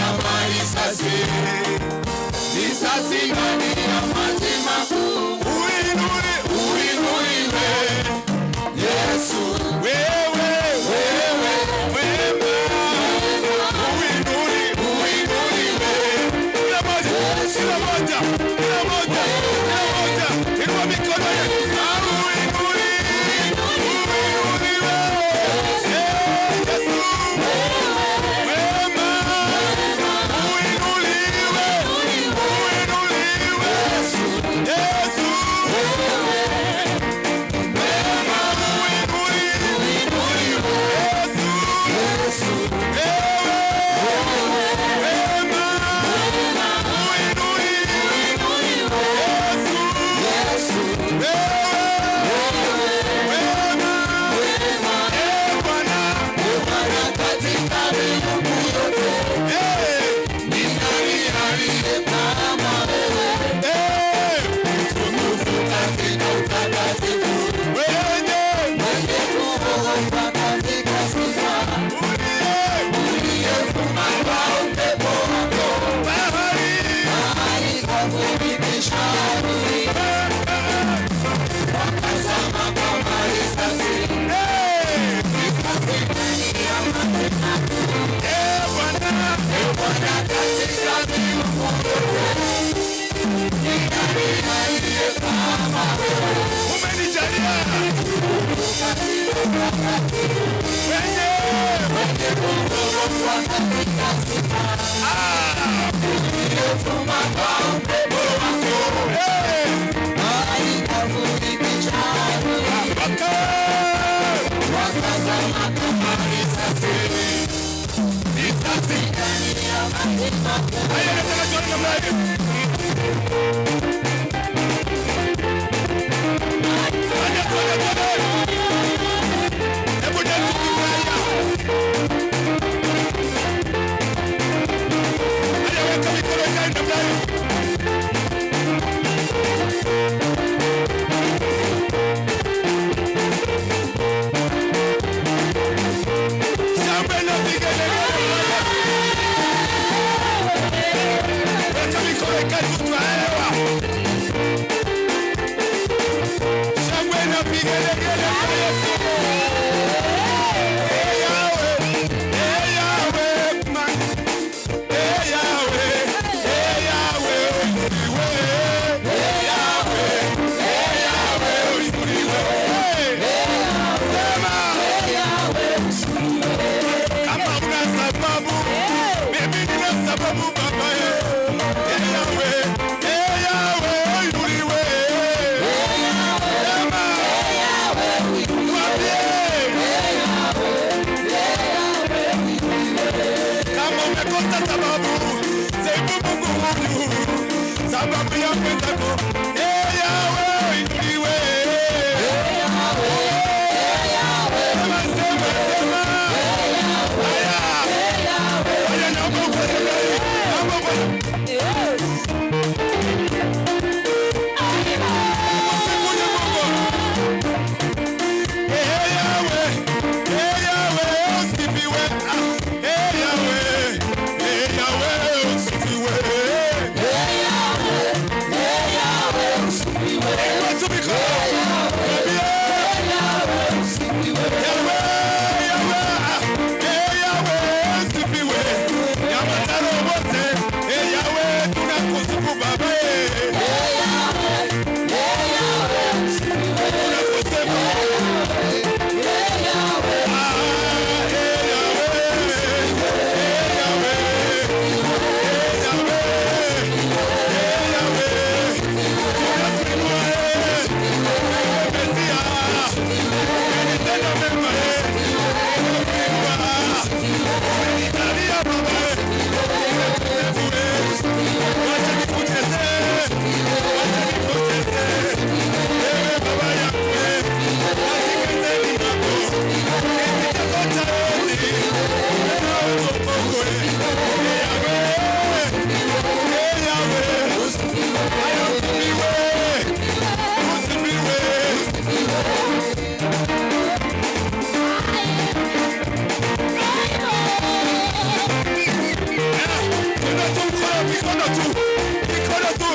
kama risasi, risasi ndani ya maji makuu. Uinuliwe Yesu, wewe mwema. Uinuliwe. Kila moja, inua mikono yako. Because Mikono tu. Mikono tu.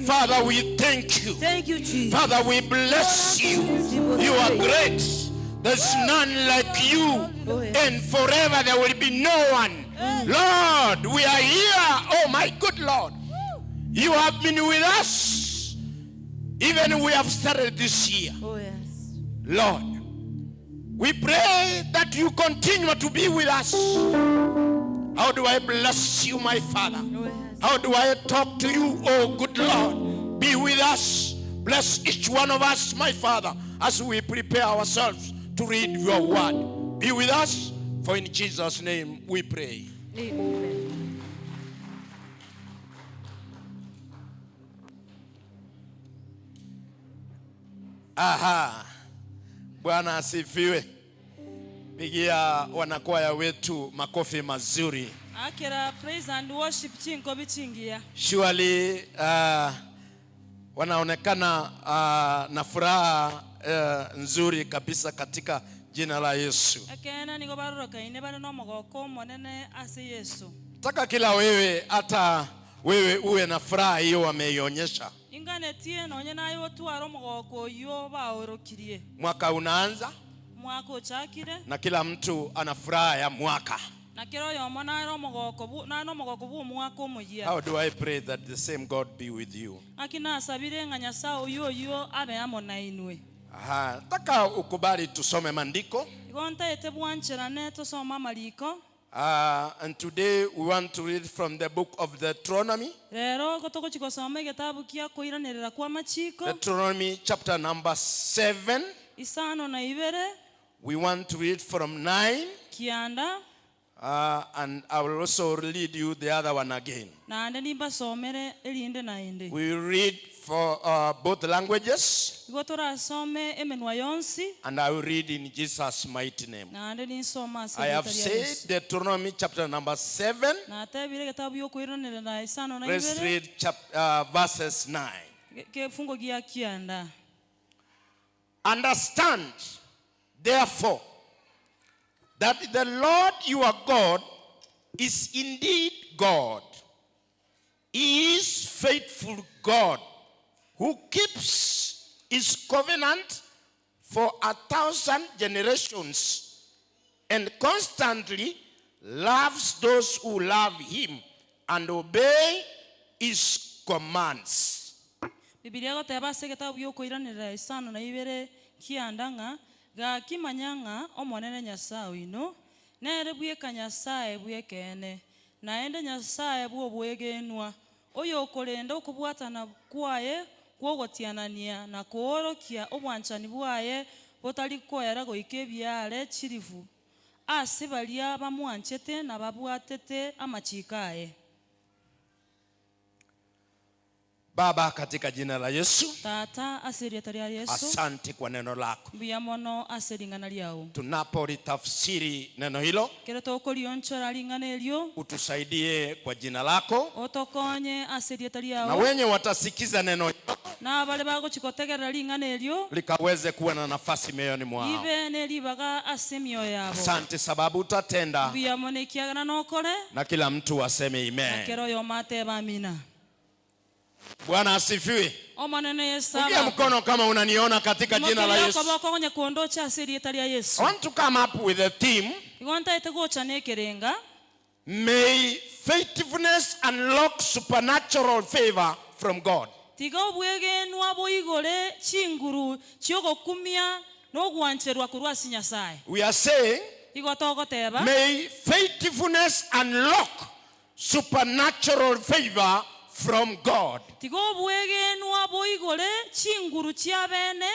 Father, we thank you. Thank you, Jesus. Father, we bless you. You are great. There's none like you. And forever there will be no one. Lord, we are here. Oh my good Lord. You have been with us. Even we have started this year. Oh, yes. Lord, we pray that you continue to be with us. How do I bless you, my Father? Oh, yes. How do I talk to you, oh good Lord? Be with us. Bless each one of us, my Father, as we prepare ourselves to read your word. Be with us, for in Jesus' name we pray. Amen. Aha. Bwana asifiwe. Pigia wanakwaya wetu makofi mazuri. Akira praise and worship chinko bichingia. Surely wanaonekana na furaha nzuri kabisa katika jina la Yesu. Akena niko baroka ine bana no mogoko monene ase Yesu. Nataka kila wewe hata wewe uwe na furaha hiyo wameionyesha. Ingane tie nonye nayo twaro mogoko yo baorokirie. Mwaka unaanza. Mwaka uchakire. Na kila mtu ana furaha ya mwaka. Na kiro yo mona ro mogoko bu na no mogoko bu mwaka omuyia. How do I pray that the same God be with you? Akina asabire nganya sao yo abe amona inwe. Aha, nataka ukubali tusome maandiko. Igonta etebwanchira neto soma maliko. And today we want to read from the book of Deuteronomy. Deuteronomy chapter number 7. We want to read from 9. And I will also read you the other one again. We read for both languages. And I will read in Jesus' mighty name. I have said Deuteronomy chapter number 7. Let's read verses 9. Understand, therefore, that the Lord your God is indeed God. He is faithful God, who keeps his covenant for 1,000 generations and constantly loves those who love him and obey his commands. Bibilia goteba se gitabu giokoiranira isano na ibere kiandanga ga kimanyanga omonene Nyasaye ino nere bweka Nyasaye bwekene naende Nyasaye bwo bwegenwa oyo okorenda okubwatana kwaye kwogotianania na koorokia obwanchani bwaye botali koera goika ebyare chirifu ase baria bamwanchete na babwatete amachikaye. Baba, katika jina la Yesu, Tata asirieta ria Yesu, asante kwa neno lako. biamono asiringana liao Tunapolitafsiri neno hilo, kero tokorionchora lingana elio utusaidie kwa jina lako, otokonye asirieta na liao wenye watasikiza neno hilo na bale bagochikotegerera lingana elio likaweze kuwa na nafasi mioyoni mwao. ibe nelibaga asemio yabo. Asante sababu utatenda, biamono ikiagana nokore na kila mtu aseme na amen. kero yomate bamina. Bwana asifiwe. Omanene Yesu Piga mkono kama unaniona katika jina la Yesu. kobokonye kuondo cha asirieta lia I Yesu want to come up with a theme. igonta itegocha nekerenga May faithfulness unlock supernatural favor from God. tiga obwegenwa boigore chinguru chiogokumia nogwancherwa kurwasi Nyasaye. We are saying, Igotogoteba may faithfulness unlock supernatural favor from God. tiga obwegenwa boigore chinguru chiabene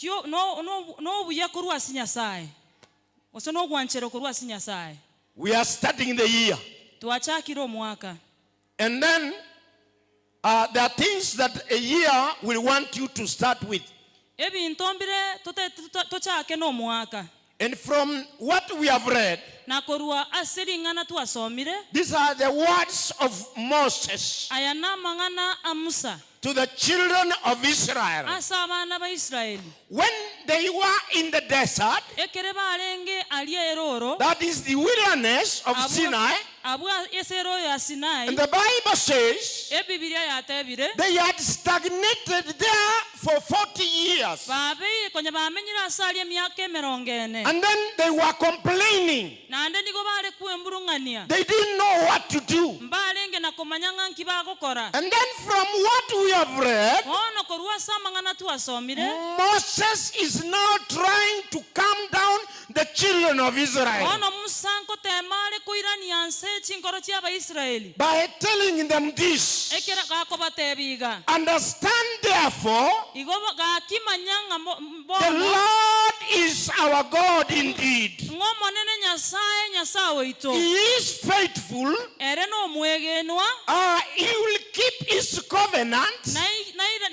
chio no buya kurwasi Nyasaye oso nogwanchero kurwasi Nyasaye. We are starting the year. Twachakire omwaka And then there are things that a year will want you to start with. ebintu mbire tochake n'omwaka And from what we have read, nakorwa asiringana twasomire these are the words of Moses aya n'amang'ana a Musa to the children of Israel. ase abana ba Isiraeli When they were in the desert, ekere barenge ali eroro that is the wilderness of Sinai, abwa esero ya Sinai and the Bible says ebibilia yatebire they had stagnated there for 40 years. babe konye bamenyira asali emyaka 40 And then they were complaining. nande nigo bare kuemburungania They didn't know what to do. mbarenge na komanyanga nkibagokora And then from what we have read, ono korwa samang'ana twasomire Moses is now trying to calm down the children of Israel ono Musa nkotemare koirania nse chinkoro chia ba Israeli by telling them this. ekera gakobatebiga Understand therefore, igo gakimanyanga the bono Lord is our God indeed. ng'omonene Nyasaye oito He is faithful. ere n'omwegenwa He will keep his covenant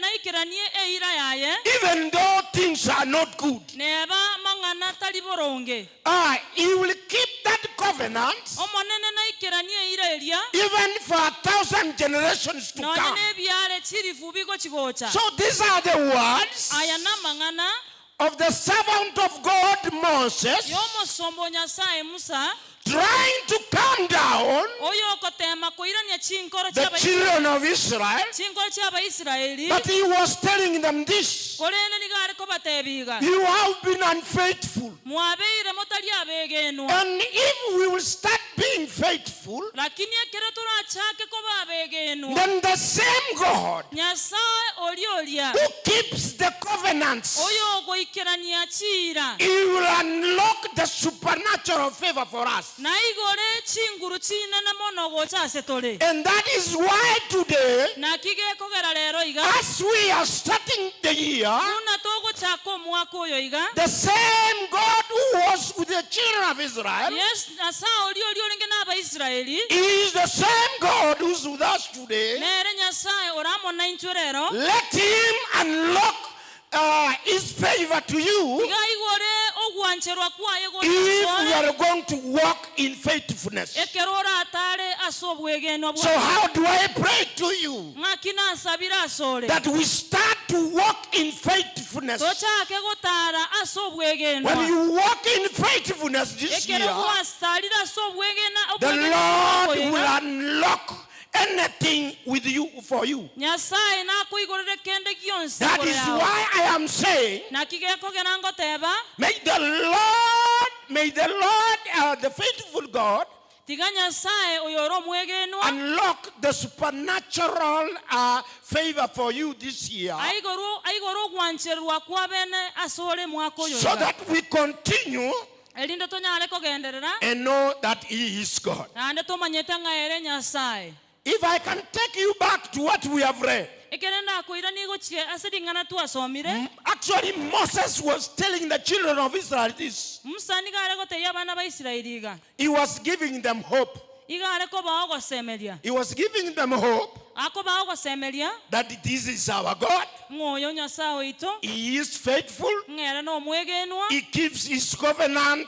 naikiranie eira yaye even though things are not good. neba mang'ana tari boronge He will keep that covenant omonene naikiranie eira eria even for 1,000 generations to nonye come. nebyare chirifu bigochigocha So these are the words aya n'amang'ana of the servant of God Moses, y'omosombo Nyasaye Musa trying to calm down oyo okotema koirania chinkoro the children of Israel. chinkoro chia Baisiraeli But he was telling them this: korene nigare kobatebiga you have been unfaithful. mwabeire motari abegenwa And if we will start being faithful, lakini ekero turachake koba abegenwa then the same God Nyasaye oliolia who keeps the covenants, oyo ogoikerania chira he will unlock the supernatural favor for us. na igore chinguru chinene mono gocha ase tore And that is why today, na kigekogera rero iga as we are starting the year, una togochaka omwaka oyo iga the same God who was with the children of Israel yes Nyasaye olio renge n'Abaisiraeli is the same God who's with us today. nere Nyasaye oramona intwe rero Let him unlock his favor to you iga igore ogwanya gwancherwa kwaye if we are going to walk in faithfulness. ekerora atare asobwegeno So how do I pray to you ngakina sabira asore that we start to walk in faithfulness? tochake gotara asobwegeno When you walk in faithfulness this year, ekero gwastarira asobwegena the Lord will unlock anything with you for you. nyasaye nakuigorere kende gionsi That is why I am saying, na kigeko genango teba may the Lord, the faithful God, tiga nyasaye oyoro mwegenwa unlock the supernatural favor for you this year, aigoro gwancherwa kwa bene asore mwako yo so that we continue elindo tonyale kogenderera and know that He is God. ande tomanyete ngaere nyasaye If I can take you back to what we have read, ekerenda koira ni gochie asedingana tu asomire actually Moses was telling the children of Israel this. musani gare goteya bana ba Isiraeli ga He was giving them hope. igare ko bago semelia He was giving them hope ako bago semelia that this is our God. ngoyo nyasaye ito He is faithful. ngere no mwegenwa He keeps His covenant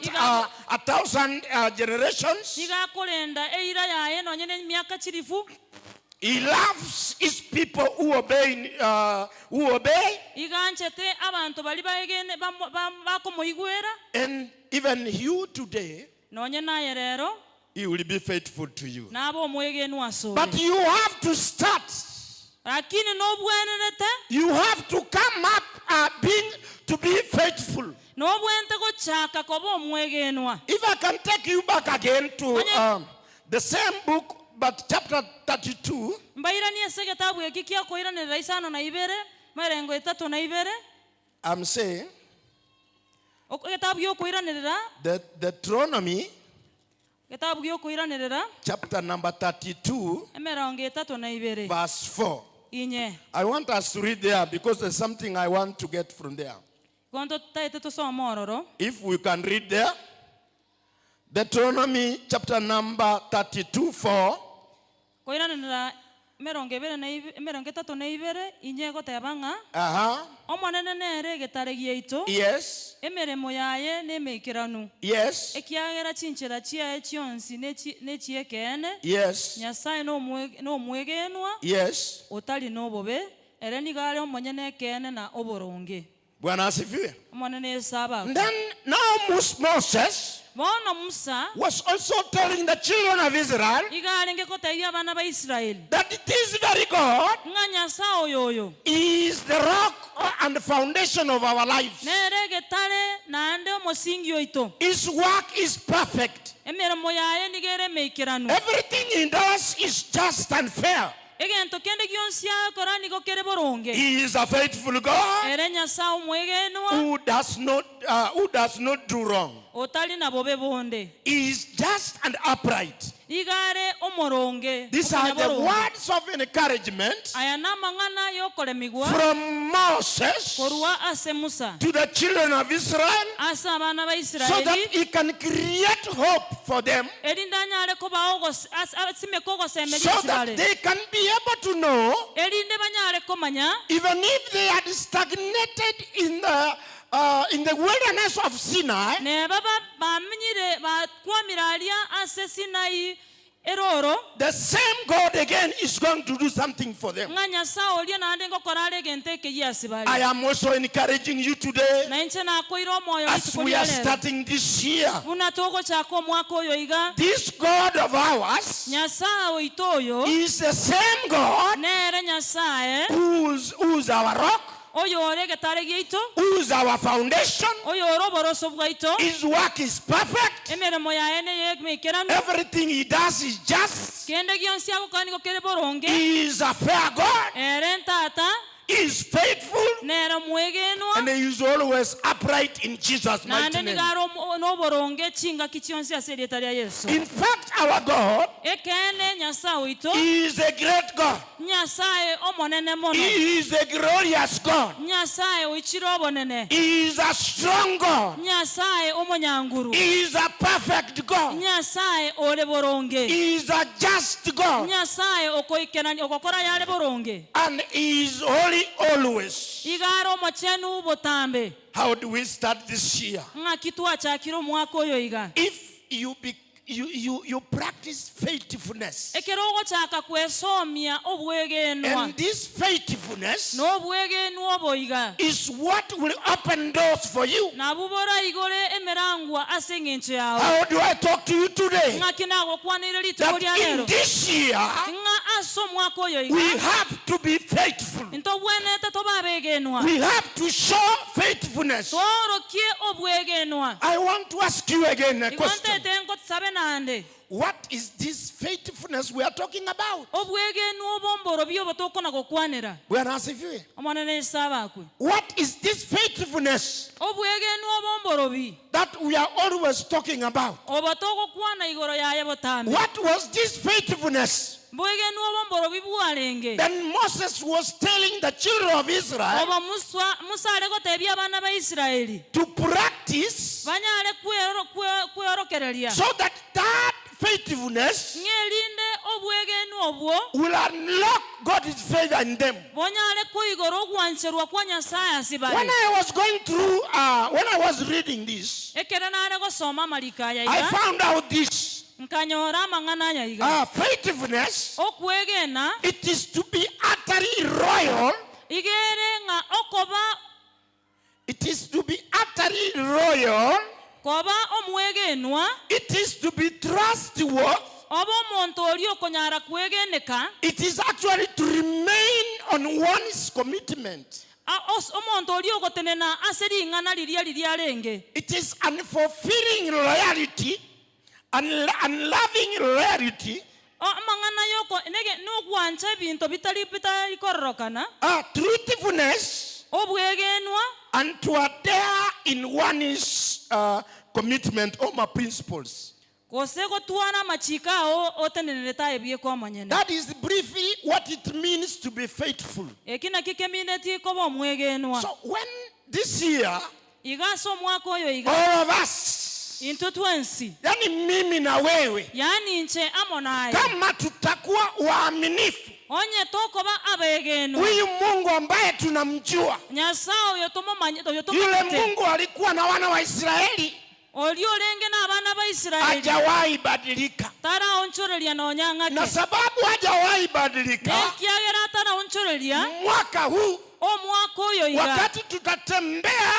1,000 generations. iga kolenda eira yaye no nyene miaka chirifu He loves His people who obey. iga nchete abantu bali baegene bako moigwera And even you today, no nyena yerero He will be faithful to you. nabo mwegenwa so But you have to start. lakini no bwenerete You have to come up to be faithful. no bwente go chaka ko bo mwegenwa If I can take you back again to the same book, but chapter 32, mbaira ni esege tabu ekikia koira ne raisano na ibere marengo etatu na ibere I'm saying oketabu yo koira ne ra that Deuteronomy, ketabu yo koira ne ra chapter number 32, emerongo etatu na ibere verse 4. inye I want us to read there because there's something I want to get from there. konto taite to so mororo If we can read there, Deuteronomy chapter number 32, 4. koira ne ra merongo ibere na merongo etatu na ibere inye go tebanga omonene nere getare gieito Yes. emeremo yaye ne meikiranu Yes. ekiagera chinchera chia echionsi ne chiekene Yes. nyasaye no mwegenwa Yes. otali nobobe ere nigare omonyene kene na oboronge Bwana asifiwe. omonene saba Then now Moses bono musa was also telling the children of Israel igare ngekotairia abana ba Israeli that this very God nga nyasaye oyoyo is the rock and the foundation of our lives. nere getare naende omosingi oito His work is perfect. emeremo yaye nigere meikiranu Everything he does is just and fair. egento kende gionsi akora nigo kere boronge He is a faithful God ere nyasaye omwegenwa who does not do wrong. otali na bobe bonde He is just and upright. igare omoronge These are the okonyaboronge. words of encouragement aya namang'ana yokolemigwa from Moses korwa ase musa to the children of Israel ase abana ba so that Isiraeli he can create hope for them, erinde anyare ko asime ko so gosemeria that Isiraeli they can be able to know, erinde banyare komanya even if they had stagnated in the wilderness of Sinai, ne baba bamenyire bakwamira alia ase Sinai eroro the same God again is going to do something for them. nga nyasaye olia naende ngokora are gente keyia I sibali am also encouraging you today na inche nakoira omoyo as we are starting this year. buna togochaka omwaka oyo iga This God of ours nyasaye oito oyo is the same God nere nyasaye who's our rock, oyo ore getare giito who's our foundation. oyo ore oboroso bwaito His work is perfect. emeremo yaye neyemeikeranu Everything he does is just. kende gionsi agokora nigo kere boronge He is a fair God. ere ntata He is faithful. nere mwegenwa And he is always upright in Jesus' mighty naende name. nigare n'oboronge chinga kikionsi ase erieta ria Yesu In fact, our God ekene nyasaye oito He is a great God. nyasaye omonene mono He is a glorious God. nyasaye oichire obonene He is a strong God. nyasaye omonyanguru He is a perfect God. nyasaye ole boronge He is a just God. nyasaye okoikenani okokora yale boronge And He is holy always. igaro omochenu botambe How do we start this year? ng'aki twachakire omwaka oyo iga If you practice faithfulness, ekero ogochaka kwesomia obwegenwa and this faithfulness n'obwegenwa obo iga is what will open doors for you. nabubora igore emerangwa ase eng'encho yawe How do I talk to you today? ng'aki nagokwanire rituko That ria in lero this year, ng'a ase omwaka oyo we iga have to be faithful. ntobwenete tobabegenwa We have to show faithfulness. tworokie obwegenwa I want to ask you again a question. igontete ngotusabe nande What is this faithfulness we are talking about? obwegenwa obomboro biobo tokona gokwanera Bwana asifiwe. omonene esaba akwe What is this faithfulness obwegenwa obomboro bi that we are always talking about? obo togokwana igoro yaye botambe What was this faithfulness? bwegenwa obomboro bi bwarenge Then Moses was telling the children of Israel obo musa ale gotebia abana ba Isiraeli to practice banyale kweyorokereria so that that faithfulness ng'erinde obwegenwa obwo will unlock God's favor in them. bonyale kuigoro ogwancherwa kwa nyasaye When asibale I was going through, when I was reading this, ekere nare gosoma amarikaya I iga found out this. nkanyora amang'ana iga Faithfulness, okwegena it is to be utterly royal. igere ng'a okoba It is to be utterly royal. koba omwegenwa It is to be trustworthy. oba omonto ori okonyara kwegeneka It is actually to remain on one's commitment. omonto ori ogotenena ase ring'ana riria renge It is unfulfilling loyalty and unloving loyalty. amang'ana yoko nege nogwancha ebinto bitari kororokana Truthfulness obwegenwa and to adhere in one's commitment or my principles. gose gotwana amachika ao otenenereta ebieko omonyene That is briefly what it means to be faithful. eki naki kemineti koba omwegenwa So when this year, iga ase omwaka oyo iga all of us, into twensi yani mimi na wewe, yani nche amo naye kama tutakuwa waaminifu, onye tokoba abegenwa huyu Mungu ambaye tunamjua, nyasaye oyo tomomanye oyo yule tomanyete Mungu alikuwa na wana wa Israeli, oli olenge n'abaana ba Isiraeli hajawahi badilika. taraonchoreria Na nonyang'ake sababu hajawahi badilika, nekiagera taraonchoreria mwaka huu omwaka oyo iga wakati tutatembea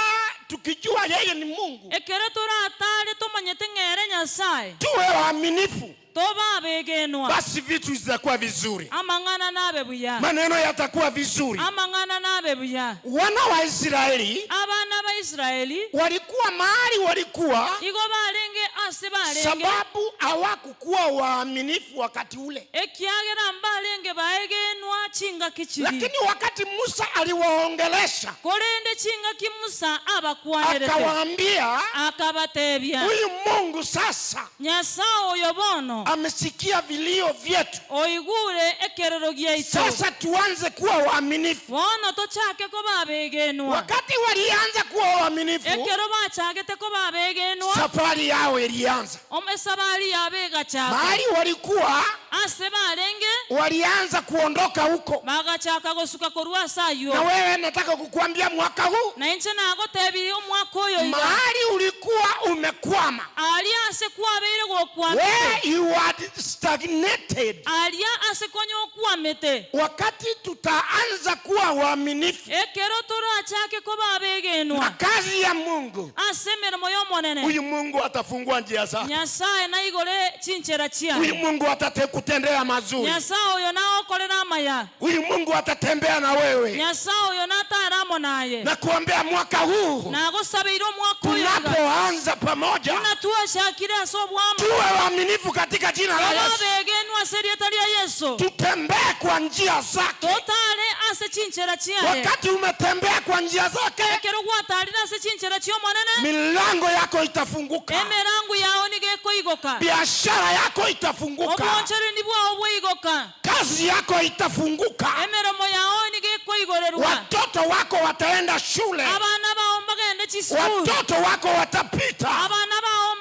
tukijua yeye ni Mungu, ekere toratare tomanyete ng'ere nyasaye tuwe waaminifu, toba abegenwa basi vitu zitakuwa vizuri, amang'ana nabe buya maneno yatakuwa vizuri. amang'ana nabe buya Wana wa Israeli abaana ba Isiraeli walikuwa mahali walikuwa igo barenge ase barenge sababu hawakukuwa waaminifu wakati ule, ekiagera mbarenge baegenwa chingaki chiri lakini wakati Musa aliwaongelesha korende chingaki Musa abakwanerete akawaambia, akabatebya huyu Mungu sasa nyasaye oyo bono amesikia vilio vyetu, oigure ekerero giaitu sasa tuanze kuwa waaminifu. bono tochake ko babegenwa Wakati walianza kuwa waaminifu, ekero bachagete ko babegenwa safari yao ilianza. omesabali yabe gachaka Mahali walikuwa ase barenge walianza kuondoka huko, bagachaka gosuka korwa na sayo wewe nataka kukuambia mwaka huu na inche nagotebi omwaka oyo iga mahali ulikuwa umekwama, ali ase kwabeire gokwamete where you had stagnated, alia ase konyo okwamete wakati tutaanza kuwa waaminifu ekero torachake ko na babegenwa kazi ya Mungu, ase emeremo y'omonene huyu Mungu atafungua njia zako, nyasaye naigore chinchera huyu chiaye Mungu atakutendea mazuri, nyasaye oyo naokorera amaya huyu Mungu atatembea na wewe nyasaye oyo nataramo naye na kuombea mwaka huu nagosabeire omwaka oyo iga tunapoanza pamoja, tunatuashakire ase obwamo tuwe waaminifu katika jina la Yesu, ababegenwa ase rieta ria Yesu tutembee kwa njia zake. totare ase chinchera chiaye Wakati umetembea kwa njia zake, ekero gwatarire ase chinchera chi'omonene milango yako itafunguka, emerango yawe nigeko bwoigoka biashara yako itafunguka, obwonchereri bwawo bwoigoka kazi yako itafunguka, emirimo yawo nigekwoigorerwa watoto wako wataenda shule, abana bawo bagende chisukuru watoto wako watapita. abana bawo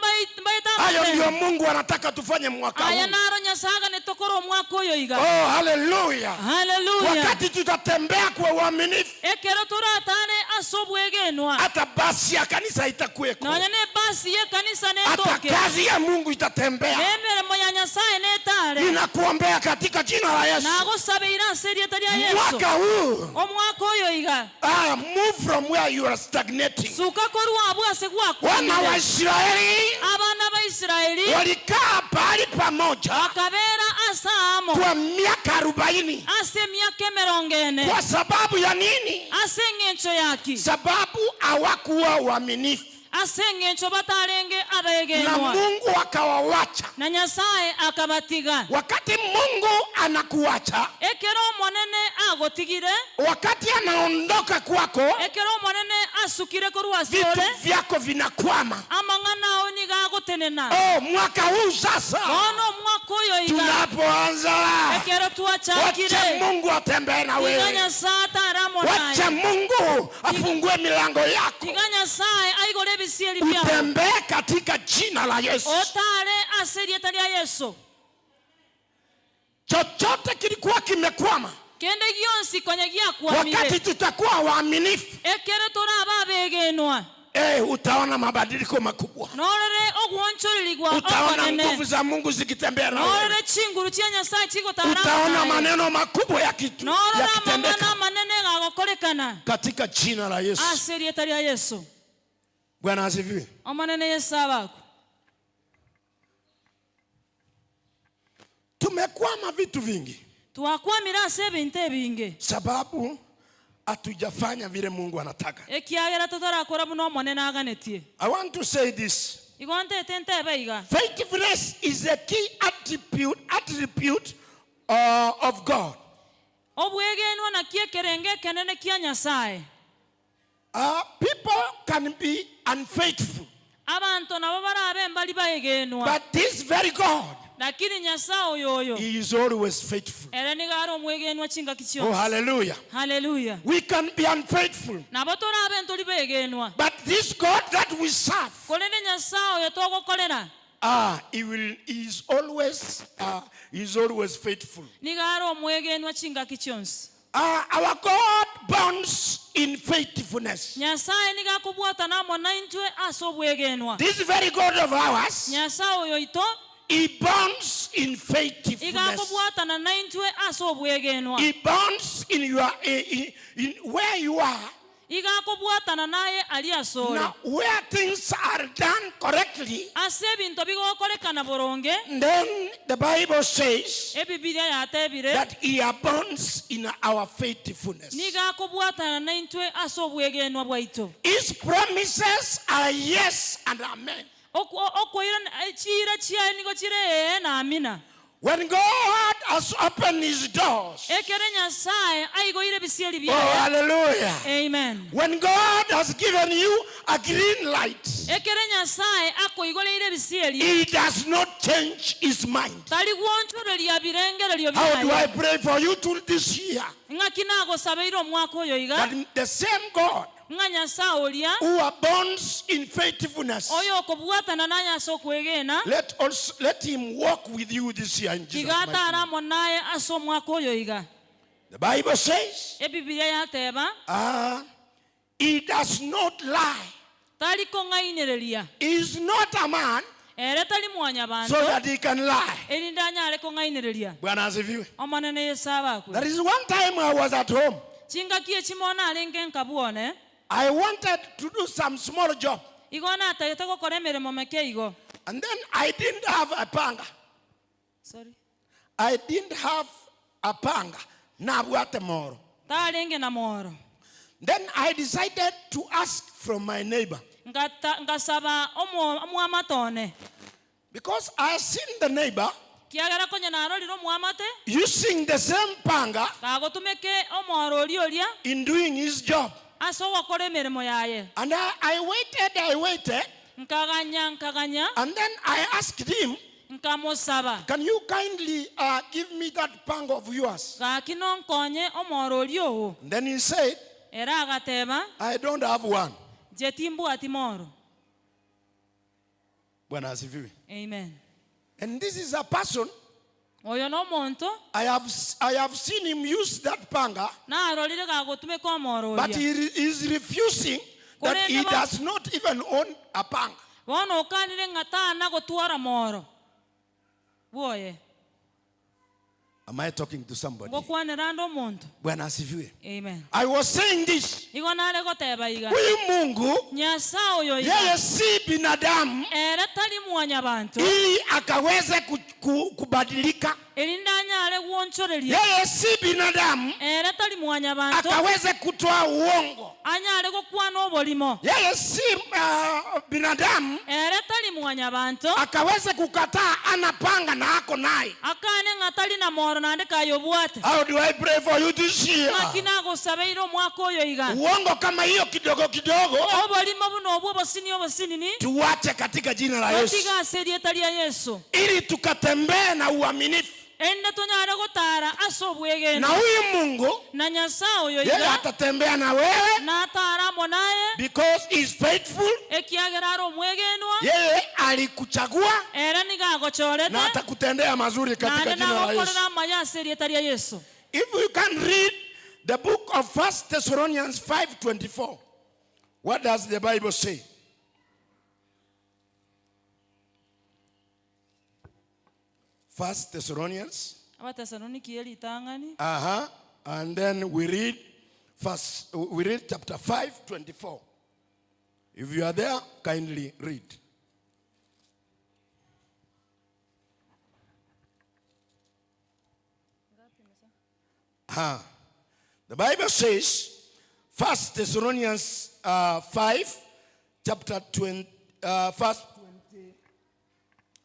Hayo ndio Mungu anataka tufanye mwaka huu. aya naro nyasaga netokora omwaka oyo iga. Oh, hallelujah. Hallelujah. Wakati tutatembea kwa uaminifu, ekero turatane asobwegenwa hata basi ya kanisa itakuweko, nonya ne basi ye kanisa hata netoke kazi ya Mungu itatembea. emirimo ya nyasaye netare Ninakuombea katika jina la Yesu, nagosabira aserieta rya Yesu mwaka huu omwaka oyo iga move from where you are stagnating. suka korwa abwase Wana wa gwakwamire Israeli abana ba Israeli walikaa pahali pamoja bakabera asamo kwa miaka 40. ase myaka 40 Kwa sababu ya nini? ase ng'encho yaki Sababu hawakuwa waaminifu, ase ng'encho batarenge na abegenwa Mungu akawawacha. na nyasaye akabatiga. Wakati Mungu anakuacha, Ekero monene agotigire wakati anaondoka kwako, ekero monene asukire korwa vitu sore vyako vinakwama. amang'ana oni gagotenena Mwaka huu sasa ono mwaka oyo iga tunapoanza, ekero wacha twachakire Mungu atembee na tiga wewe, nyasaye ataramo wacha naye Mungu afungue milango yako, tiga nyasaye aigore ebisieri byao utembee katika jina la Yesu. otare aserieta rya Yesu. Chochote kilikuwa kimekwama, Kende gionsi konye giakwamire wakati tutakuwa waaminifu, ekero toraba abegenwa utaona mabadiliko makubwa, norere ogwonchoreri gwa utaona nguvu okonene za Mungu zikitembea na wewe, norere chinguru chia nyasaye chigotara utaona maneno makubwa yakitendeka norora manene gagokorekana katika jina la Yesu. aserieta rya Yesu. Bwana asifiwe. Omanene Yesu abako Tumekwama vitu vingi twakwamira ase ebintu ebinge sababu hatujafanya vile Mungu anataka. ekiagera totarakora buno omonene aganetie. I want to say this. Igontete ntebe iga Faithfulness is a key attribute of God. obwegenwa na kiekerenge kenene kia nyasaye. People can be unfaithful, Abantu nabo barabe mbali baegenwa but this very God, lakini nyasaye oyo He is always faithful. era nigaro omwegenwa chinga Oh, kichyo. hallelujah. Hallelujah. We can be unfaithful, Nabo torabe ntoli begenwa but this God that we serve, konene nyasaye oyo togokorera He is always faithful. nigaro omwegenwa chinga kichonsi. Our God bonds in faithfulness. Nyasaye nigakubwata namo naintwe ase obwegenwa. This very God of ours, Nyasaye oyo ito He bonds in faithfulness. igakubwata na naintwe ase obwegenwa. He bonds in where you are. igakubwatana naye ali asore Now, where things are done correctly, ase ebinto bigokorekana boronge then the Bible says ebibilia yatebire that He abounds in our faithfulness. nigakubwatana naintwe ase obwegenwa bwaito. His promises are yes and amen. okoira chira chiaye nigo chire na amina. When God has opened His doors, ekere nyasaye aigoire bisieri oh byaye. hallelujah. Amen. When God has given you a green light, ekere nyasaye akoigoreire bisieri He does not change His mind. tali gwonchoreria birengereryo How do I byaye. pray for you to this year? ng'aki nagosabeire omwaka oyo iga That the same God ng'a nyasaye oria who abounds in faithfulness, oyo okobwatana naye ase okwegena let Him walk with you this year in Jesus' mighty name. tigataramo naye ase omwaka oyo iga. The Bible says, ebibilia yateba He does not lie. tali kong'ainereria He is not a man ere tali mwanya so bantu that He can lie. erinde anyare kong'ainereria. Bwana asifiwe. omanene Yesu abakwe There is one time I was at home. chingaki ekimona arenge nkabwone I wanted to do some small job. igo natagete gokora emirimo meke igo. And then I didn't have a panga. Sorry. I didn't have a panga. Nabwate moro. tarenge na moro Then I decided to ask from my neighbor. ngasaba omwamatone Because I seen the neighbor kiagera konya narorire omwamate using the same panga gagotumeke omoro oria oria in doing his job. ase ogokora emirimo yaye. And I waited. nkaganya And then I asked him, nkamusaba can you kindly give me that panga of yours? gakino nkonye omoro olio And then he said, era agateba I don't have one. jetimbwati moro. Bwana asifiwe. Amen. And this is a person, Oyo no muntu I have seen him use that panga, na arolire gagutumika omoro but he olia is refusing that he does not even own a panga. bono okanire ngatana gotwara moro boye Am I talking to somebody? ngokwanira ndo muntu. Bwana asifiwe. Amen. I was saying this. Igo nare goteba iga Huyu Mungu Nyasaye oyo yeye iga si binadamu era tali mwanya bantu ili akaweze kubadilika. elindanya ale gwonchoreria Yeye si binadamu era tali mwanya bantu akaweze kutoa uongo. anya ale gokwana obolimo Yeye si binadamu era tali mwanya bantu akaweze kukataa anapanga na ako naye. akane ngatali na moro nande kayobwate How do I pray for you this year? makina gosabeiro mwako oyo iga Uongo kama hiyo kidogo kidogo obolimo buno obwo obosini ni tuache katika jina la Yesu, otiga serie tali ya Yesu ili tukatembee na uaminifu. ende tonyare gotara aso Na bwegeno huyu Mungu na Nyasaye oyo yeye iga atatembea na wewe na ataramo naye because he is faithful. ekiagera aro omwegenwa Yeye alikuchagua era nigagochorete na atakutendea mazuri katika nande jina la Yesu. nagokorera amaya serie tali ya Yesu. If you can read the book of 1 Thessalonians 5:24, what does the Bible say? First Thessalonians, Abatesaloniki elitangani and then we read chapter 5:24. If you are there, kindly read. The Bible says, 1 Thessalonians 5, chapter 20,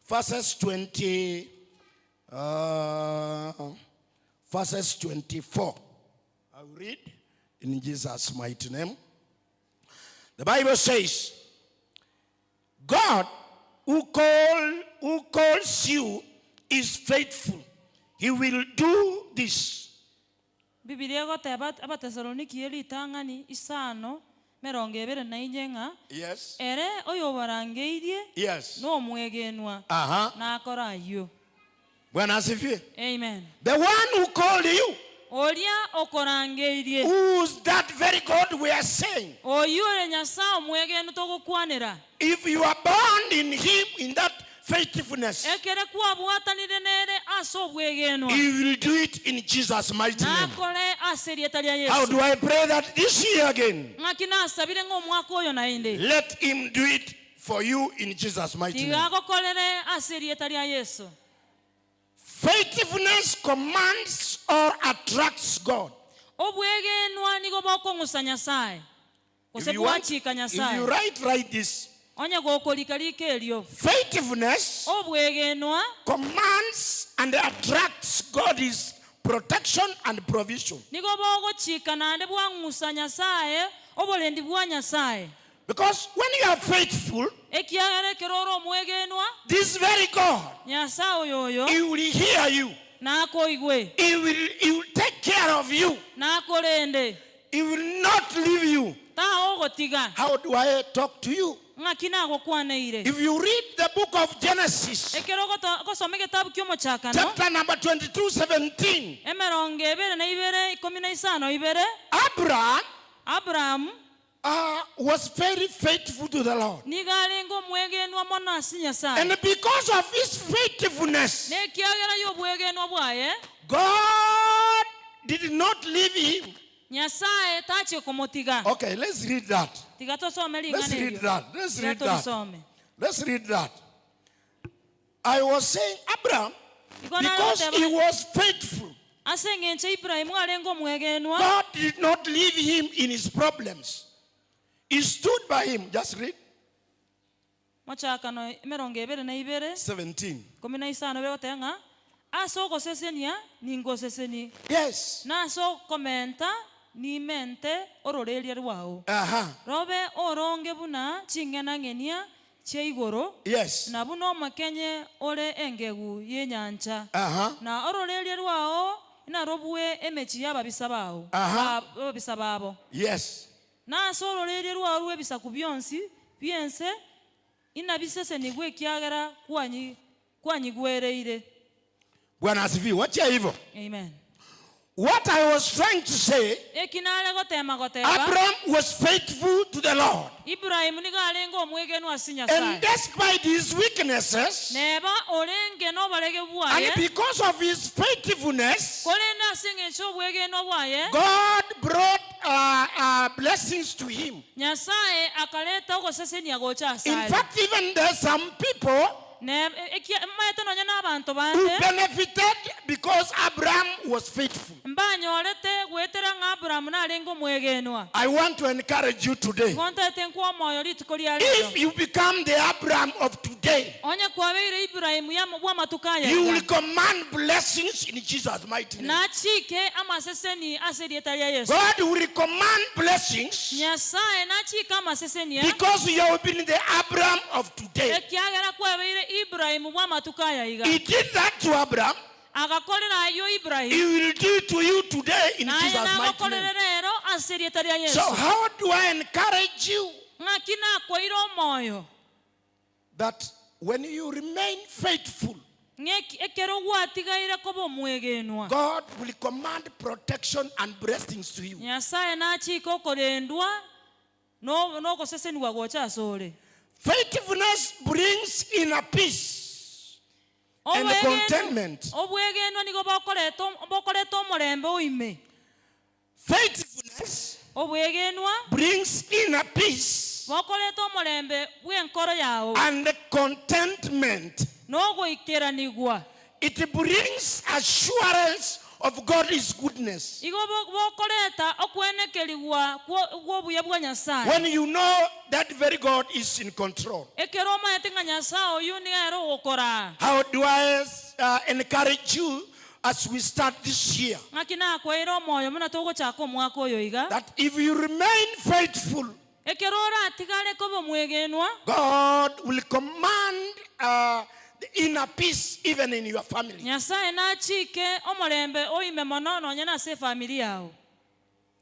verses 24. I will read in Jesus' mighty name. The Bible says, God who calls you is faithful. He will do this. Biblia goteba Abatesaloniki elitangani isano merongo ebere na inyenga Yes. ere oyo barangeirie Yes. no mwegenwa na akora ayo. Bwana asifiwe. Amen. The one who called you, Olia okorangeirie who's that very God we are saying. oyo ere Nyasaye omwegenu togokwanira If you are bound in him, in that faithfulness, ekere kwabwatanire nere aso obwegenwa he will do it in Jesus' mighty name. nakore aserie tali ya How Yesu. do I pray that this year again? Ngakina asabire ng'omwaka oyo naende Let him do it for you in Jesus' mighty name. tigagokorere aserie tali ya Yesu. Faithfulness commands or attracts God. Obwegenwa nigo bokong'usa Nyasaye If gose you bwachika write this. onye gokolikalika elio Faithfulness obwegenwa commands and attracts God's protection and provision. nigo bogochika nande bwang'usa Nyasaye obolendi bwa Nyasaye. Because when you are faithful, Ekiagere keroro omwegenwa this very God, Nyasaye oyo he will hear you. nakoigwe He will take care of you. nakolende He will not leave you. taha ogotiga How do I talk to you? ng'akina agokwaneire. If you read the book of Genesis, Ekero gosoma ekitabu ky'omochakano chapter number 22:17, emerongo ebere na ibere 15 Abraham Aburahamu was very faithful to the Lord. niga alinga omwegenwa mono ase Nyasaye And because of his faithfulness, nekiagera y'obwegenwa bwaye God did not leave him. Nyasaye tache komotiga. Okay, let's read that. Tiga tosome Let's lingana read elyo. that. Let's Tiga read that. tosome. Let's read that. I was saying Abraham, Iko na because yote he ba- was faithful, ase ng'enche Ibrahimu alenga omwegenwa God did not leave him in his problems. He stood by him. Just read mochakano emerongo ebere na ibere 17. 15 begotenga ase ogosesenia ningoseseni Yes. nase okomenta nimente ororeria rwao Uh-huh. robe oronge buna ching'enang'enia cheigoro Yes. na buno makenye ole engegu yenyancha na orolelie rwao inarobwe emechi yababisa bawo babisa babo. Yes. Na sorolelie rwao rwebisa kubyonsi biense inabisese nigwe kiagera kwanyi gwereire. Bwana asifiwe. Wacha hivyo. Amen. What I was trying to say, Abraham was faithful to the Lord. And despite his weaknesses, and because of his faithfulness, God brought blessings to him. In fact, even there are some people who benefited because Abraham was faithful. I want to encourage you today. If you become the Abraham of today, you will command blessings in Jesus' mighty name. God will command blessings because you have been the Abraham of today. He did that to Abraham. He will do it to you today in Jesus' mighty name. So how do I encourage you that when you remain faithful, God will command protection and blessings to you. Faithfulness brings inner peace and contentment. Faithfulness brings inner peace and contentment. It brings assurance of God's goodness. When you know that very God is in control. How do I encourage you as we start this year? That if you remain faithful, God will command the inner peace even in your family.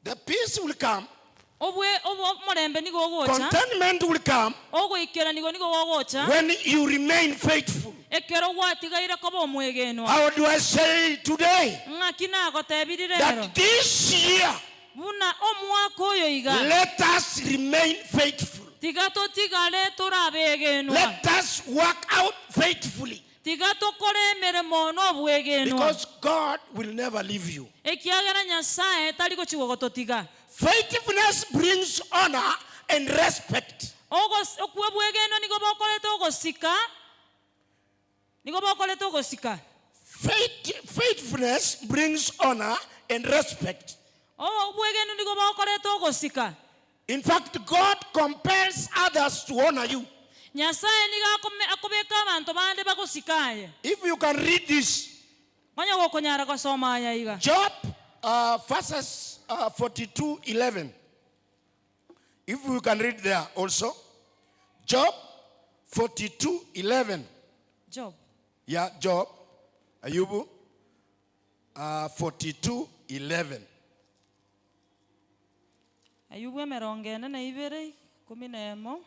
The peace will come. Contentment will come when you remain faithful. How do I say today? That this year, let us remain faithful. Let us work out faithfully. Because God will never leave you. Faithfulness brings honor and respect. Faithfulness brings honor and respect. In fact, God compels others to honor you. If you can read this, Job verses 42:11. If you can read there also, Job 42:11. Job. Yeah, Job. Ayubu 42:11.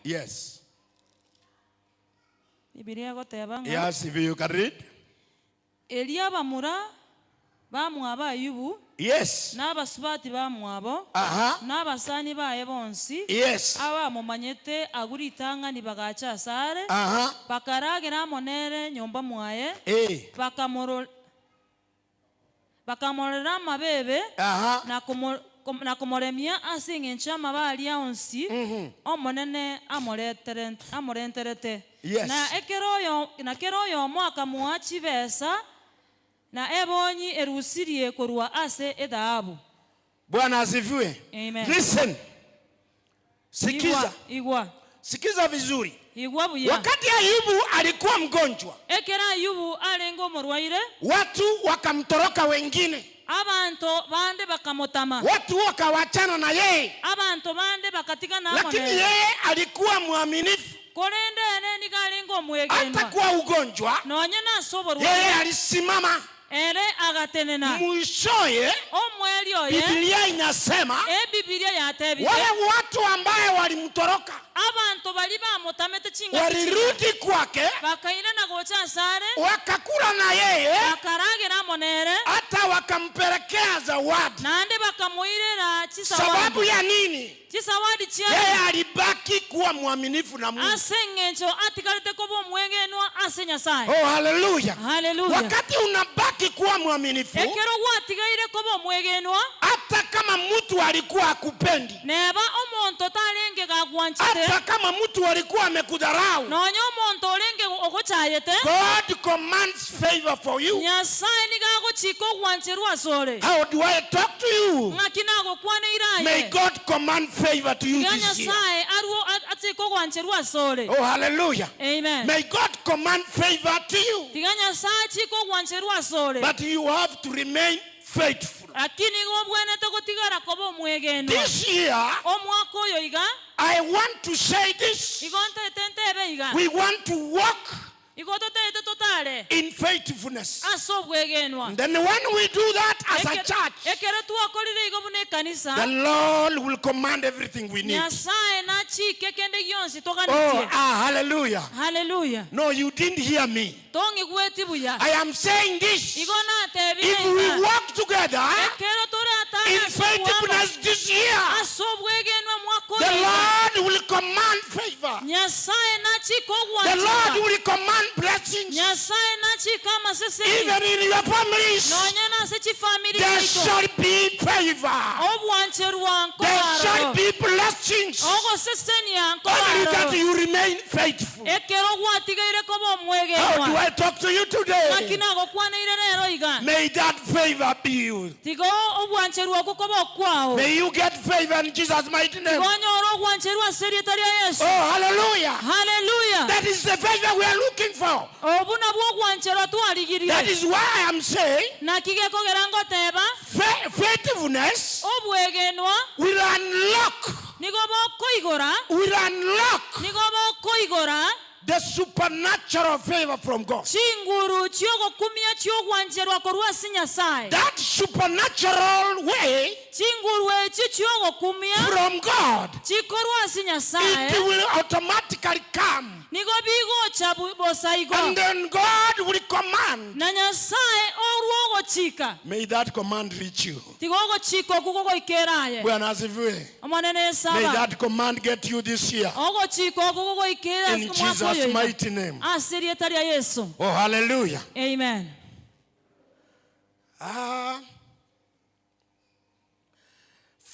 Yes. Yes, if you can read. Yes. Yes. Bakamorera mabebe na kumoremia asinge nchama bali onsi omonene amorenterete. Yes. Na keroyo mwaka muachi besa na ebonyi erusirie korwa ase edaabu. Bwana asifiwe. Amen. Listen. Sikiza. Sikiza vizuri. Wakati Ayubu alikuwa mgonjwa, watu wakamtoroka wengine. Watu wakawachana na yeye. Lakini yeye alikuwa mwaminifu. hata kwa ugonjwa yeye alisimama. ere agatenena Mwishoye omweli oye Biblia inasema Biblia yatebire wale watu ambaye walimtoroka abantu bali bamutamete chinga walirudi kwake bakaina na gocha sare wakakula na yeye bakarage na monere hata wakampelekea zawadi. nande bakamuirera chisawadi. Sababu ya nini? Chisawadi chia yeye alibaki kuwa mwaminifu na Mungu. asengencho atikalete kobo mwegenwa asenya sai. Oh, haleluya. Haleluya. Wakati unabaki kuwa mwaminifu ekero watigaire kobo mwegenwa hata kama mtu alikuwa akupendi, neba omonto talenge gagwanchite hata kama mtu alikuwa amekudharau, nonyo omonto olenge ogochayete God commands favor for you. Nyasaye ni gagochika ogwancherwa sore. How do I talk to you? Ngakina gokwane iraye. May God command favor to you this year. Nyasaye aruo atiko ogwancherwa sore. Oh, hallelujah. Amen. May God command favor to you. Tiga Nyasaye chiko ogwancherwa sore. But you have to remain faithful. Lakini gobwenete gotigara kobo mwegenwa. This year omwaka oyo iga I want to say this. igonte tentebe iga We want to walk igototete totale in faithfulness. aso bwegenwa. And then when we do that as a church, ekero tuakolire igo bune kanisa the Lord will command everything we need. Nyasaye na chike kende gyonsi Oh, toganitie. hallelujah. Hallelujah. No, you didn't hear me. Tongi gweti buya. I am saying this. Igona tebi. If we walk together ekero tore atana in faithfulness this year, asobwegenwa mwako the Lord will command favor. Nyasaye na chiko The Lord gwanchika. will command blessings. Nyasaye na chika maseseni. Even in your families, Nonya na sechi family there iko. shall be favor. Obwancherwa There shall nkobaro. be blessings. Ogo seseni ya Only that nkobaro. you remain faithful. Ekero gwatigaire kobo How do mwegenwa. I talk to you today? Nakina gokwana irero iga. May that favor be you. Tigo obwancherwa kobo kwao. May you get favor in Jesus' mighty name. Gonyoro obwancherwa serietari ya Yesu. Oh, hallelujah. Hallelujah. That is the favor we are looking for. Obuna bwo gwancherwa twaligirie. That is why I am saying Na kigeko gerango teba. faithfulness Obwegenwa. will unlock, Nigobo koigora. Nigobo koigora. the supernatural favor from God. Chinguru chiogo kumia chiogwancherwa korwa sinyasaye. That supernatural way Chinguru echi chiogo kumia. from God, Chikorwa it sinyasaye. will automatically come. Nigobigo chabu bosaigo. And then God will command. Na nyasaye oruogo chika. May that command reach you. Tigogo chiko kugogo ikeraye. Bwana asifiwe. Amanene May saba. that command get you this year. Ogo chiko kugogo ikera. In Jesus' mighty name. Asirietari ya Yesu. Oh, hallelujah. Amen.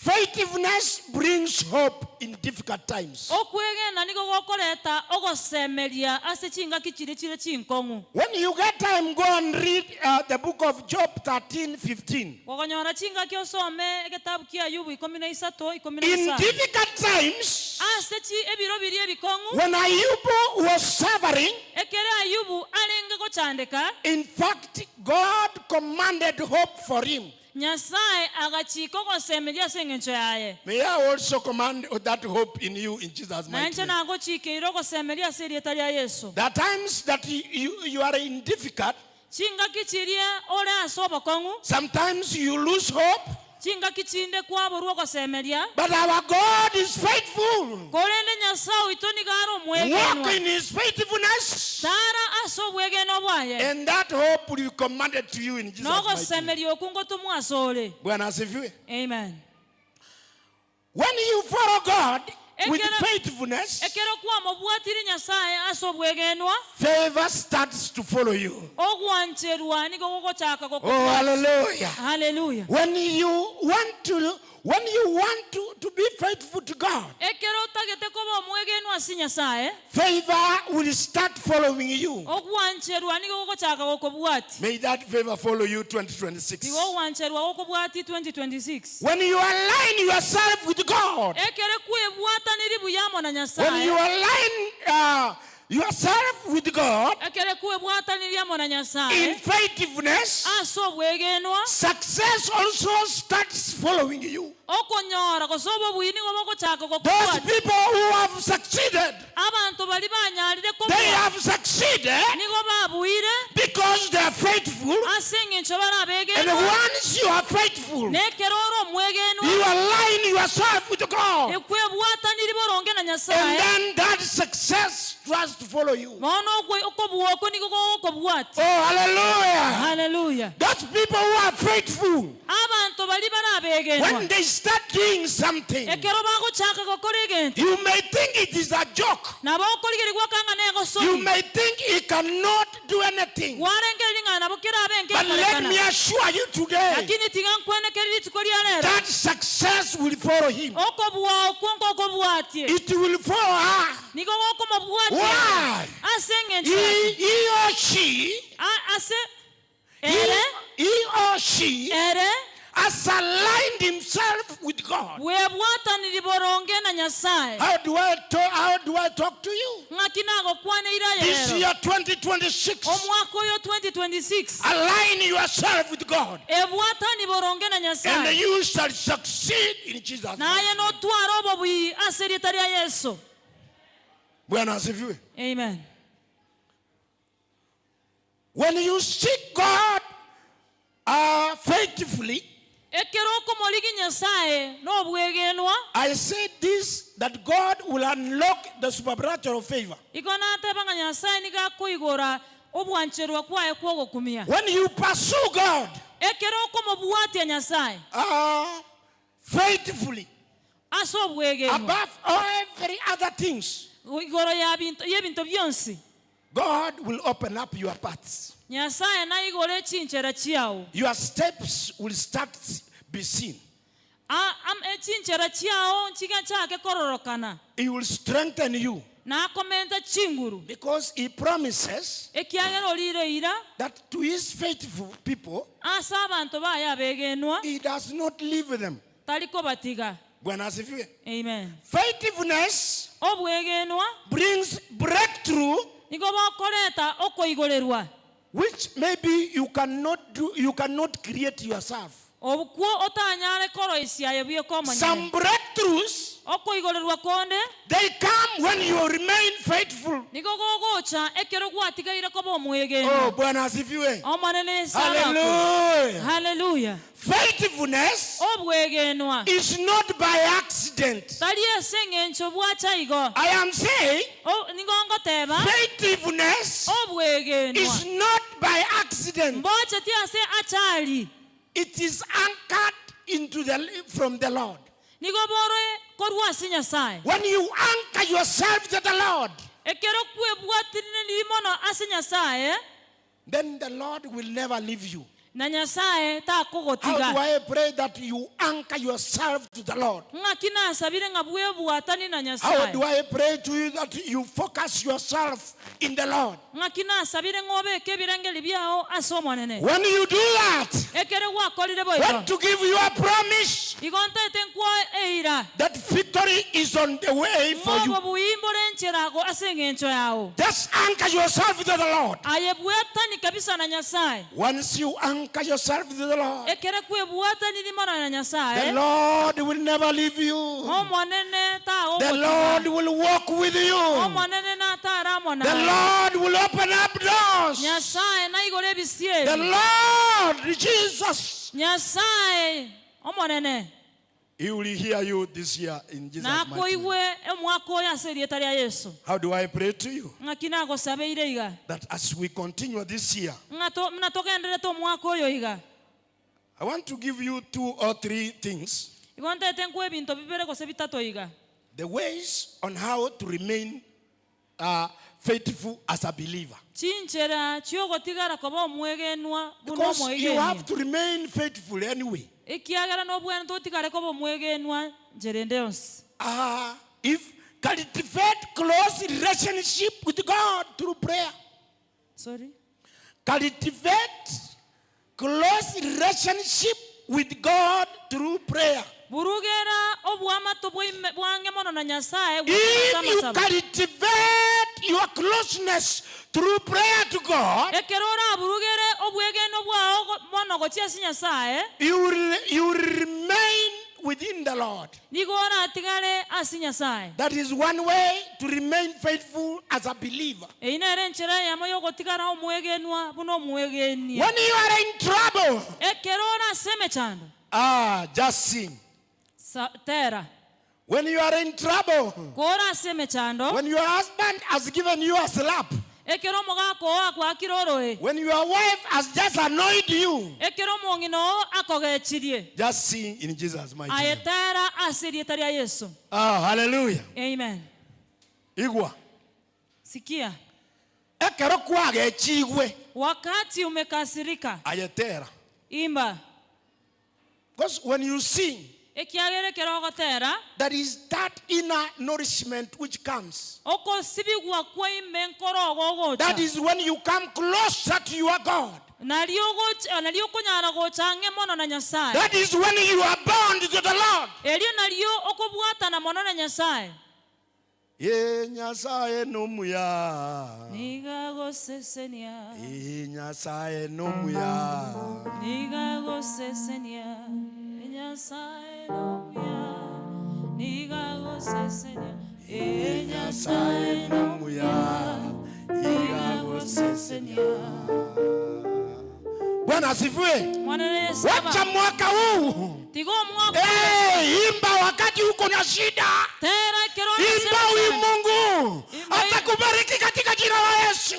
Faithfulness brings hope in difficult times. Okwegena nigo gokoreta ogosemeria ase chinga kichire chire chinkongu. When you get time, go and read the book of Job 13:15. Gogonyora chinga kyo some ekitabu kia Ayubu 13:15. In difficult times, Ase chi ebiro biri ebikongu. when Ayub was suffering, Ekere Ayubu alenge gochandeka. in fact, God commanded hope for him. Nyasaye agachiko gosemeria sengencho yaye. May I also command that hope in you in Jesus' Na mighty enche name. na gochike iro gosemeria serietari ya Yesu. There are times that you are in difficult. Chinga kichiria ore asobo kongu. Sometimes you lose hope. Chinga kichinde kwabo ruo gosemeria. But our God is faithful. Korende Nyasaye itoni garo Walk mwegenwa. in his faithfulness. Tara aso bwegeno bwaye. And that hope will be commanded to you in Jesus' Nogo mighty name. semeria okungo tumwasole. Bwana asifiwe. Amen. When you follow God with Ekero- faithfulness, Ekero kwa mobwatiri Nyasaye aso bwegenwa. favor starts to follow you. Ogwancherwa nigo gogochaka Oh, gokobwati. hallelujah. Hallelujah. When you want to be faithful to God, Ekero tagete koba mwegenwa si Nyasaye. favor will start following you. Ogwancherwa nigo gogochaka gokobwati. May that favor follow you 2026. Nigo ogwancherwa gokobwati 2026. When you align yourself with God, Ekere kwebwata niri buyamo na when Nyasaye. you align yourself with God Ekere kwebwata niri amo na in Nyasaye. faithfulness, Aso bwegenwa. success also starts following you. Okonyora kosobo bwini gogochaka Those gokobwati. people who have succeeded, Abantu bali banyalire they kobwa. have succeeded succeeded nigo babuire because they are faithful. ase eng'encho bare And abegenwa once you are faithful, nekero ore omwegenwa you align yourself with God. ekwebwataniri boronge na And nyasaye then that success tries to follow you. bono okobua oko nigo gogokobwati. Oh, hallelujah. Hallelujah. Those people who are faithful, Abantu bali bare abegenwa when they start doing something, ekero bagochaka gokora egento you may think it is a joke. nabo okorigeregwa kanga You negosoni may think he cannot do anything. warengereri ng'ana nabo kera But let me abenkerekana assure you today, lakini tiga nkwenekereri rituko ria rero that success will follow him. okobua okwo nkokobwatie It will follow her. nigo gokomobwatie Why? ase eng'encho He or she, ase ere he or she ere has aligned himself with God. bwebwataniri boronge na nyasaye How do I talk to you? ng'aki nagokwaneire This rero year 2026, omwaka oyo 2026 align yourself with God, ebwatani boronge na and nyasaye you shall succeed in Jesus' name. naye notwara obwo bwi ase riita ria yesu. Bwana asifiwe. Amen. When you seek God faithfully, ekero okomorigi nyasaye nobwegenwa I said this, that God will unlock the supernatural favor. iko nateba ng'a nyasaye nigakoigora obwancherwa kwaye kwogokumia When you pursue God ekero okomobwatia nyasaye faithfully, ase obwegenwa above every other things, igoro y'ebinto byonsi God will open up your paths. nyasaye naigora echinchera chiawo Your steps will start be seen. echinchera chiawo nchiga chake kororokana He will strengthen you, nakomenta chinguru because he promises ekiagera orireira that to his faithful people, ase abantu baye abegenwa he does not leave them. taliko batiga. Bwana asifiwe. Amen. Faithfulness obwegenwa brings breakthrough, nigo bokoreta okoigorerwa which maybe you cannot do, you cannot create yourself. obukwo otanyare koroisiaye bwekomanya Some breakthroughs, okoigorerwa konde they come when you remain faithful. nigo gogocha ekero gwatigaire koba Oh, omwegenwa Bwana asifiwe. omanene sarako. Hallelujah. Hallelujah. Faithfulness obwegenwa is not by accident. tari ase eng'encho bwacha igo I am saying nigo ngoteba faithfulness obwegenwa is not by accident. mboche ti ase achali It is anchored into from the Lord. nigo bore korwa ase nyasaye When you anchor yourself to the Lord, ekero kwebwatirine limono ase nyasaye then the Lord will never leave you. na nyasaye How do takogotiga I pray that you anchor yourself to the Lord? ng'aki nasabire ng'a bwebwatani na How do nyasaye I pray to you that you focus yourself in the Lord? ng'aki nasabire ng'obeke ebirengeri byao ase omonene When you do that, ekero gwakorire I want boigo to give you a promise igo ntaete nkwa eira that victory is on the way for you. ng'obwo buimbore encherago ase eng'encho yao Just anchor yourself to the Lord. aye bwatani kabisa na nyasaye Once you anchor yourself to the Lord, ekero kwebwatani limono na the nyasaye Lord will never leave you. omonene The Lord will walk with you. omonene natara The amona Lord will open up doors. nyasaye naigora The ebisieri Lord, Jesus, nyasaye omonene He will hear you this year in Jesus' mighty name. nakoigwe omwaka oyo ase erieta ria yesu How do I pray to you? ng'aki nagosabeire iga That as we continue this year, muna togenderete omwaka oyo iga I want to give you 2 or 3 things. igo ntete nkwa ebinto bibere gose bitato iga The ways on how to remain faithful as a believer. chinchera chiogotigara koba omwegenwa buno Because you have omwegenia to remain faithful anyway. ekiagera nobwene totigare koba omwegenwa njerende yonsi If cultivate close relationship with God through prayer. sorry Cultivate close relationship with God through prayer. burugera obwamato bwange mono na nyasaye If you cultivate your closeness through prayer to God, ekero oraburugere obwegeno bwao mono gochia ase nyasaye you will remain within the Lord. nigora atigare asi Nyasaye. That is one way to remain faithful as a believer. Einere nchera yamo yo gotigara omwegenwa buno omwegenia. When you are in trouble, Ekerona seme chando. just sing. Tera. When you are in trouble, Kora seme chando. when your husband has given you a slap, Ekero moga koa kwa kiroroe. when your wife has just annoyed you, Ekero mongino akogechirie. just sing in Jesus' mighty name. Ayetera asirietaria Yesu. Hallelujah. Amen. Igwa. Sikia. Ekero kwage chigwe. Wakati umekasirika. Ayetera. Imba. Because when you sing, Ekiagere kerogotera. there is that inner nourishment which comes. Oko sibigwa kwa imbe nkorogo gocha. That is when you come closer to your God. Nalio kunyara gochange mono na Nyasaye. That is when you are bound to the Lord. Elio nalio okobwata na mono na Nyasaye. Ye Nyasaye no muya. Niga go sesenia. Ye Nyasaye no muya. Niga go sesenia. Nyasaye no muya. Niga go sesenia. Nyasaye no muya. Niga go sesenia. Bwana asifiwe. Wacha mwaka huu. Tigo mwaka. Imba wakati uko na shida. Imba huyu Mungu atakubariki katika jina la Yesu.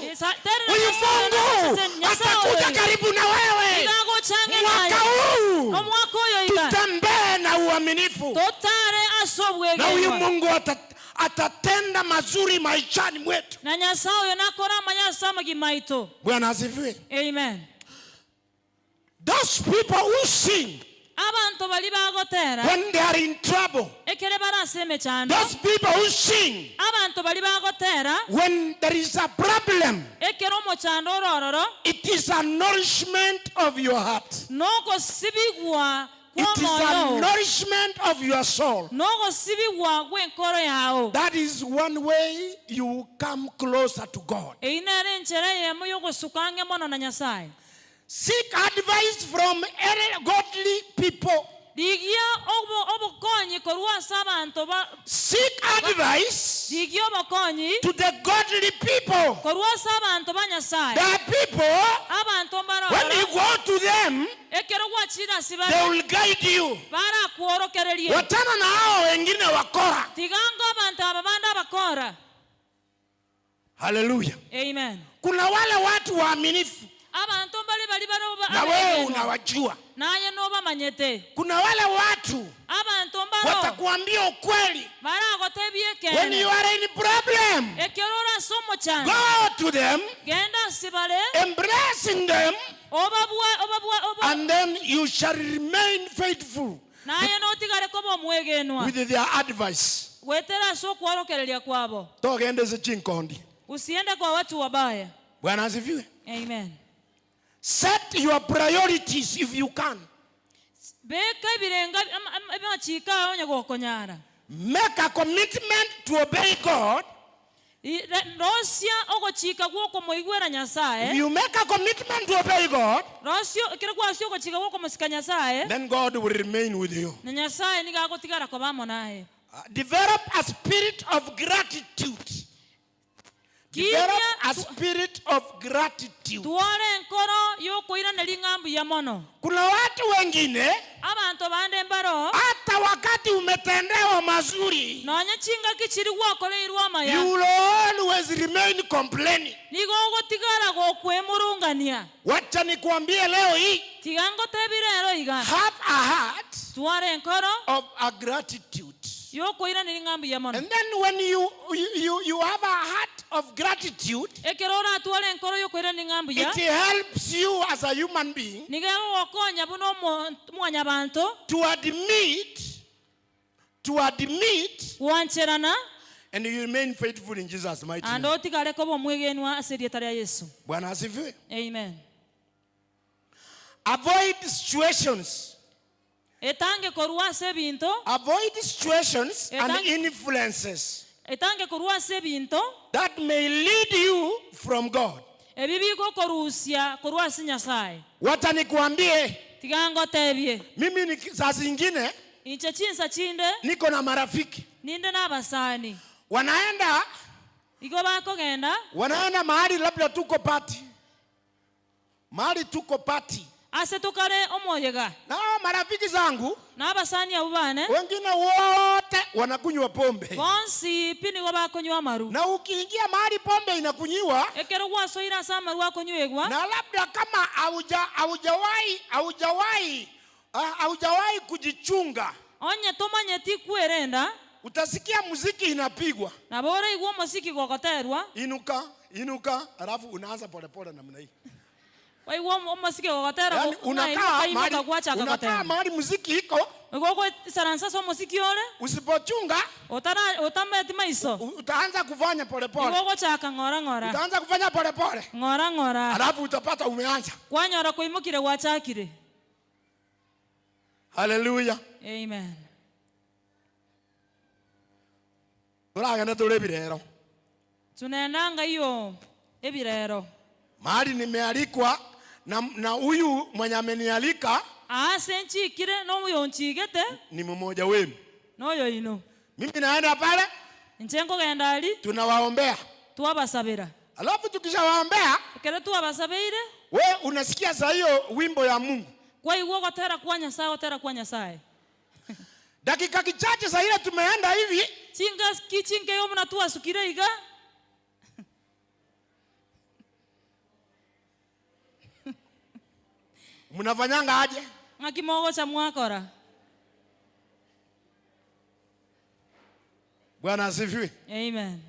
Huyu Mungu atakuja karibu na wewe. Mwaka huu tutembee na uaminifu. Na huyu Mungu atatenda mazuri maishani mwetu. Na Nyasaye nakora manyasa magimaito. Bwana asifiwe. Amen. Those people who sing abantu bali bagotera when they are in trouble, ekere baraseme chando. those people who sing Abantu bali bagotera when there is a problem, ekero mo chando orororo. it is a nourishment of your heart. Noko sibigwa It is a nourishment of your soul. Noko sibigwa gwenkoro yao. That is one way you come closer to God. Einere nchere yemo yogo sukange mono na Nyasaye. Seek advice from godly people. Digia obo konyi korwa sabanto ba. Seek advice Digia obo konyi to the godly people. korwa sabanto ba Nyasaye. The people, Abantu mbaro. when you go to them, Ekero kwa chida sibale. they will guide you. Bara kuorokererie. Watana na hao wengine wakora. Tigango abantu ababanda bakora. Hallelujah. Amen. Kuna wale watu waaminifu Abantu bali bano na wewe unawajua. Naye no bamanyete. Kuna wale watu Abantu mbaro watakuambia ukweli. bara gotebie kene. When you are in problem, Ekerora somo chana. go to them, Genda sibale. embracing them, Obabua. and then you shall remain faithful Naye no tigare kobo mwegenwa. with their advice. Wetera so kuorokereria kwabo. Togende chinkondi. Usiende kwa watu wabaya. Bwana asifiwe. Amen. Set your priorities if you can. Beka birenga amachika onye gokonyara. Make a commitment to obey God. Rosia ogochika gwoko moigwera Nyasaye. If you make a commitment to obey God, Rosio kirwa sio gochika gwoko musika Nyasaye. then God will remain with you. Na Nyasaye niga gotigara ko bamo naye. Develop a spirit of gratitude. Develop a spirit of gratitude. Tuone nkoro yokoira nelingambu ya mono. Kuna watu wengine Abantu bande mbaro hata wakati umetendewa mazuri, nonya chinga kichiri gwakoleirwa maya. you will always remain complaining. Nigo gotigara gokwemurungania. Wacha nikuambie leo hii, Tigango tebirero iga. have a heart Tuare nkoro of a gratitude. yokoira nelingambu ya mono. And then when you have a heart of gratitude, Ekerora tuare nkoro yokoira nelingambu ya. it helps you as a human being Nigero wakonya buno mwanya bantu. to admit Wancherana. and you remain faithful in Jesus' mighty name. Ando tigare kobo mwegenwa asirietaria Yesu. Bwana asifiwe. Amen. Avoid situations. Etange korwa se binto. Avoid situations and Etange- influences Etange korwa se binto. that may lead you from God. Ebibi go korusia korwa si Nyasaye. Wacha nikuambie, Tigango tebie. mimi ni saa zingine inche chinsa chinde niko na marafiki ninde n'abasani wanaenda igo bakogenda mahali labda tuko party ase tukare omoyega na marafiki zangu n'abasani abo bane wengine wote wanakunywa pombe bonsi pini go bakonywa maru na ukiingia mahali pombe inakunywa ekero gwasoira asa maru akonywegwa na labda kama haujawahi kujichunga onye tomanyeti kwerenda utasikia muziki inapigwa na bora igwo muziki gogoterwa inuka alafu unaanza polepole namna hii waigwo muziki gogotera yani unakaa mahali muziki iko gogo saransa so muziki ole usipochunga utameti maiso utaanza kufanya polepole gogo chaka ngora utaanza kufanya polepole ngora alafu utapata umeanza kwanyora kuimukire gwachakire. Hallelujah. Amen. Turagenda tuli birero. Tunaendanga hiyo ebirero. Mahali nimealikwa na huyu mwenye amenialika senchi kire no uyo nchigete ni mmoja wenu. Noyo ino. Mimi naenda pale Nchengo genda ali tunawaombea. Tuwabasabira. Alafu tukishawaombea kere tuwabasabeire we unasikia saa hiyo wimbo ya Mungu. Kwa hiyo gotera kwa Nyasaye. Dakika kichache saa ile tumeenda hivi chinga kichinge yo mna tuwasukire iga mnafanyanga aje? Ngakimogo cha mwakora. Bwana asifiwe. Amen.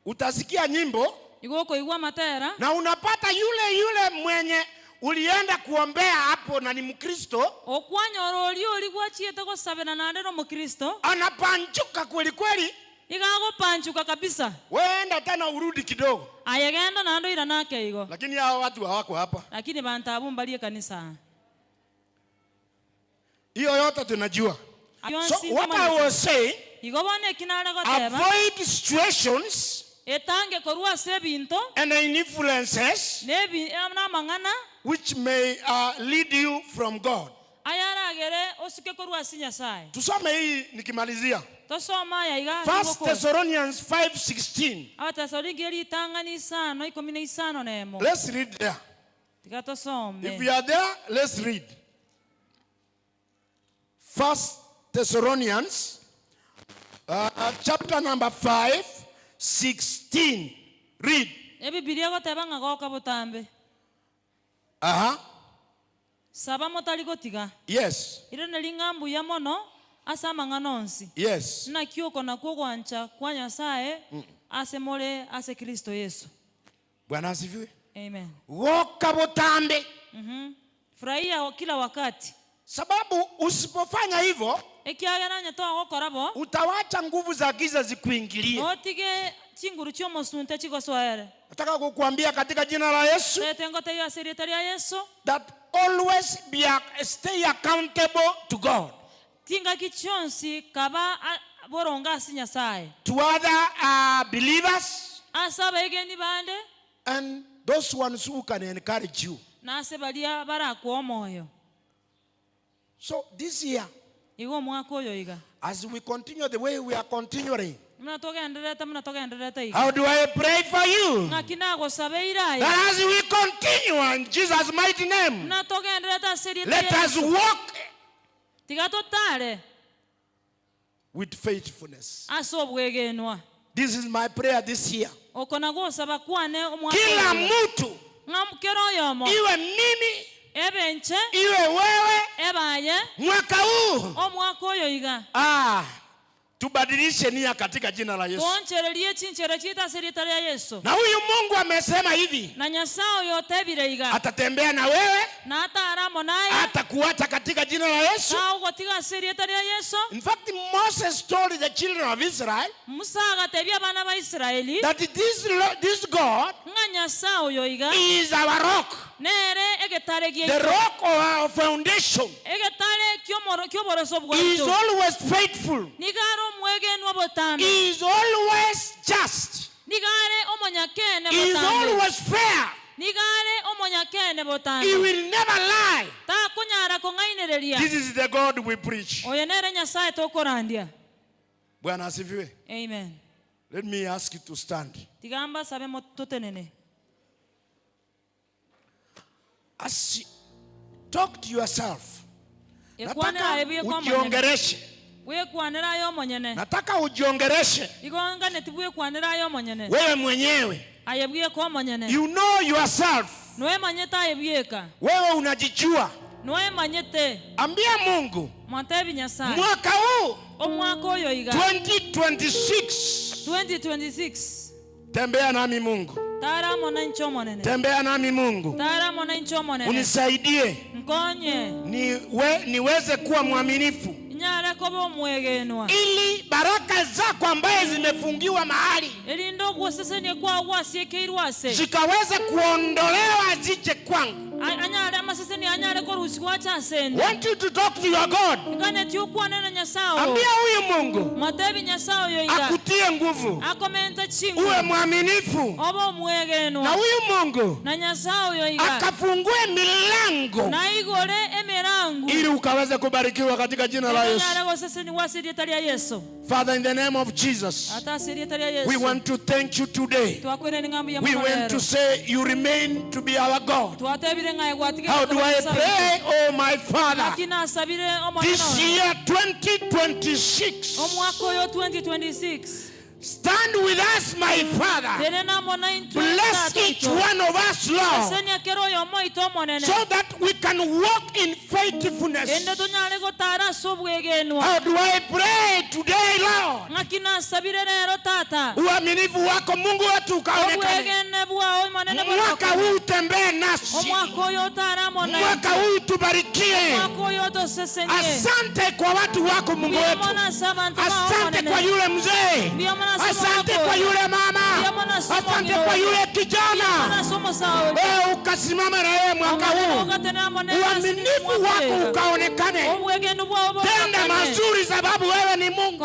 Utasikia nyimbo igoko igwa matera na unapata yule mwenye ulienda kuombea hapo na ni Mkristo okwanyoro oligwa chiete gosabena nande no Mkristo anapanchuka kweli igago panchuka kabisa weenda tena urudi kidogo ayegenda nando ira nake igo lakini hao watu hawako hapa lakini bantabu mbalie kanisa hiyo yote tunajua. So what I was saying, avoid situations etange korwa sebinto and influences nebi amna mangana which may lead you from God. Ayara gere osike korwa sinya sai. Tusome hii nikimalizia. Tosoma ya iga. 1 Thessalonians 5:16. Abatesalonike tangani sana 15 nemo. Let's read there. Tikatosome. If we are there, let's read. 1 Thessalonians chapter number 5:16. Read. Biblia gotebanga goka botambe. Saba motali gotiga. Yes. Ire nelingambu ya mono asa manganonsi. Yes. Na kioko na kugwancha kwa Nyasaye ase mole ase Kristo Yesu. Bwana asifiwe. Amen. Goka botambe. Furahia kila wakati. Sababu usipofanya hivyo utawacha nguvu za giza zikuingilie. Nataka kukuambia katika jina la Yesu that always stay accountable to God. To other believers and those ones who can encourage you. So this year, as we continue the way we are continuing, how do I pray for you? That as we continue in Jesus' mighty name, let us walk with faithfulness. This is my prayer this year. Kila mtu, iwe mimi, iwe wewe, mwaka huu tubadilishe nia katika jina la Yesu. Na huyu Mungu amesema hivi, atatembea na wewe, atakuacha katika jina la Yesu. In fact, Moses told the children of Israel that this God is our rock, the rock of our foundation. He is always faithful. He is always just. He is always fair. He will never lie. This is the God we preach. Bwana asifiwe. Amen. Let me ask you to stand. As you talk to yourself. Nataka ujiongereshe. Nataka ujiongereshe. Wewe mwenyewe. You know yourself. Wewe unajijua. Ambia Mungu. Mwaka huu 2026. Tembea nami Mungu. Tembea nami Mungu. Unisaidie. Niweze kuwa mwaminifu. Ili baraka zako ambaye zimefungiwa mahali zikaweze kuondolewa zije kwangu. Want you to talk to your God. Ambia huyu Mungu akutie nguvu, uwe mwaminifu, na huyu Mungu akafungue milango ili ukaweze kubarikiwa katika jina la Yesu. Father, in the name of Jesus, we want to thank you today. We want to say you remain to be our God. How do I pray, oh my Father? This year 2026, stand with us, my Father. Bless each one of us, Lord, so that we can walk in faithfulness. How do I pray today, Lord? Uaminifu wako Mungu wetu ukaonekane. Mwaka huu tembee nasi. Mwaka huu tubarikie. Asante kwa watu wako Mungu wetu. Asante kwa yule mzee. Asante kwa yule mama. Asante kwa yule kijana. Wewe ukasimama na yeye mwaka huu. Uaminifu wako ukaonekane. Tenda mazuri sababu wewe ni Mungu.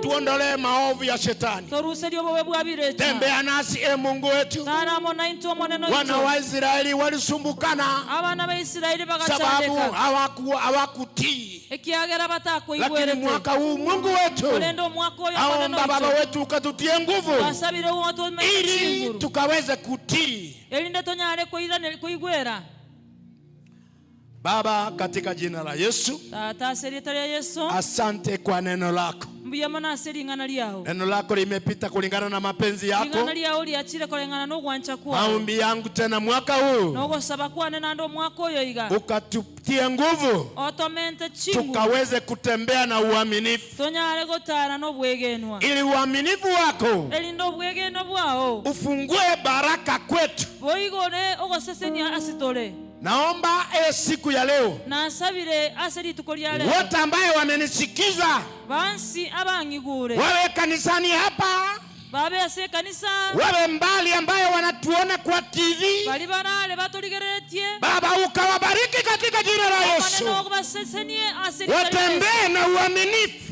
Tuondolee maovu ya shetani. Tembea nasi e Mungu wetu. Wana wa Israeli walisumbukana sababu hawakutii. Lakini mwaka huu Mungu wetu, aomba Baba wetu ukatutie nguvu ili tukaweze kutii. Baba, katika jina la Yesu, asante kwa neno lako. Neno lako limepita kulingana na mapenzi yako. Maombi yangu tena mwaka huu ukatutie nguvu tukaweze kutembea na uaminifu, ili uaminifu wako ufungue baraka kwetu. Naomba siku ya leo wote ambaye wamenisikiza wawe kanisani hapa, wawe mbali ambayo wanatuona kwa TV, Baba ukawabariki katika jina la Yesu. Watembee na uaminifu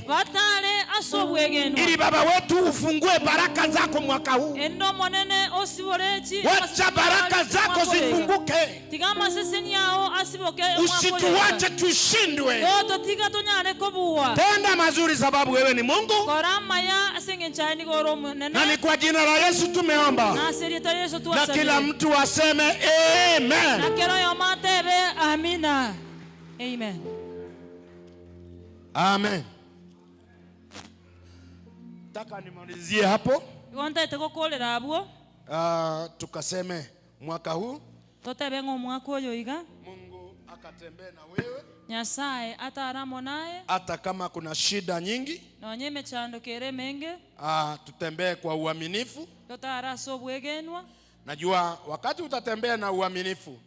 ili Baba wetu ufungue baraka zako mwaka huu. Wacha baraka zako zifunguke. Usituache tushindwe. Tenda mazuri sababu wewe ni Mungu. Na ni kwa jina la Yesu tumeomba. Na kila mtu aseme amen. Amen. Amen. Nataka nimalizie hapo. Tukaseme mwaka huu Mungu akatembee na wewe. Hata kama kuna shida nyingi, tutembee kwa uaminifu. Najua wakati utatembea na uaminifu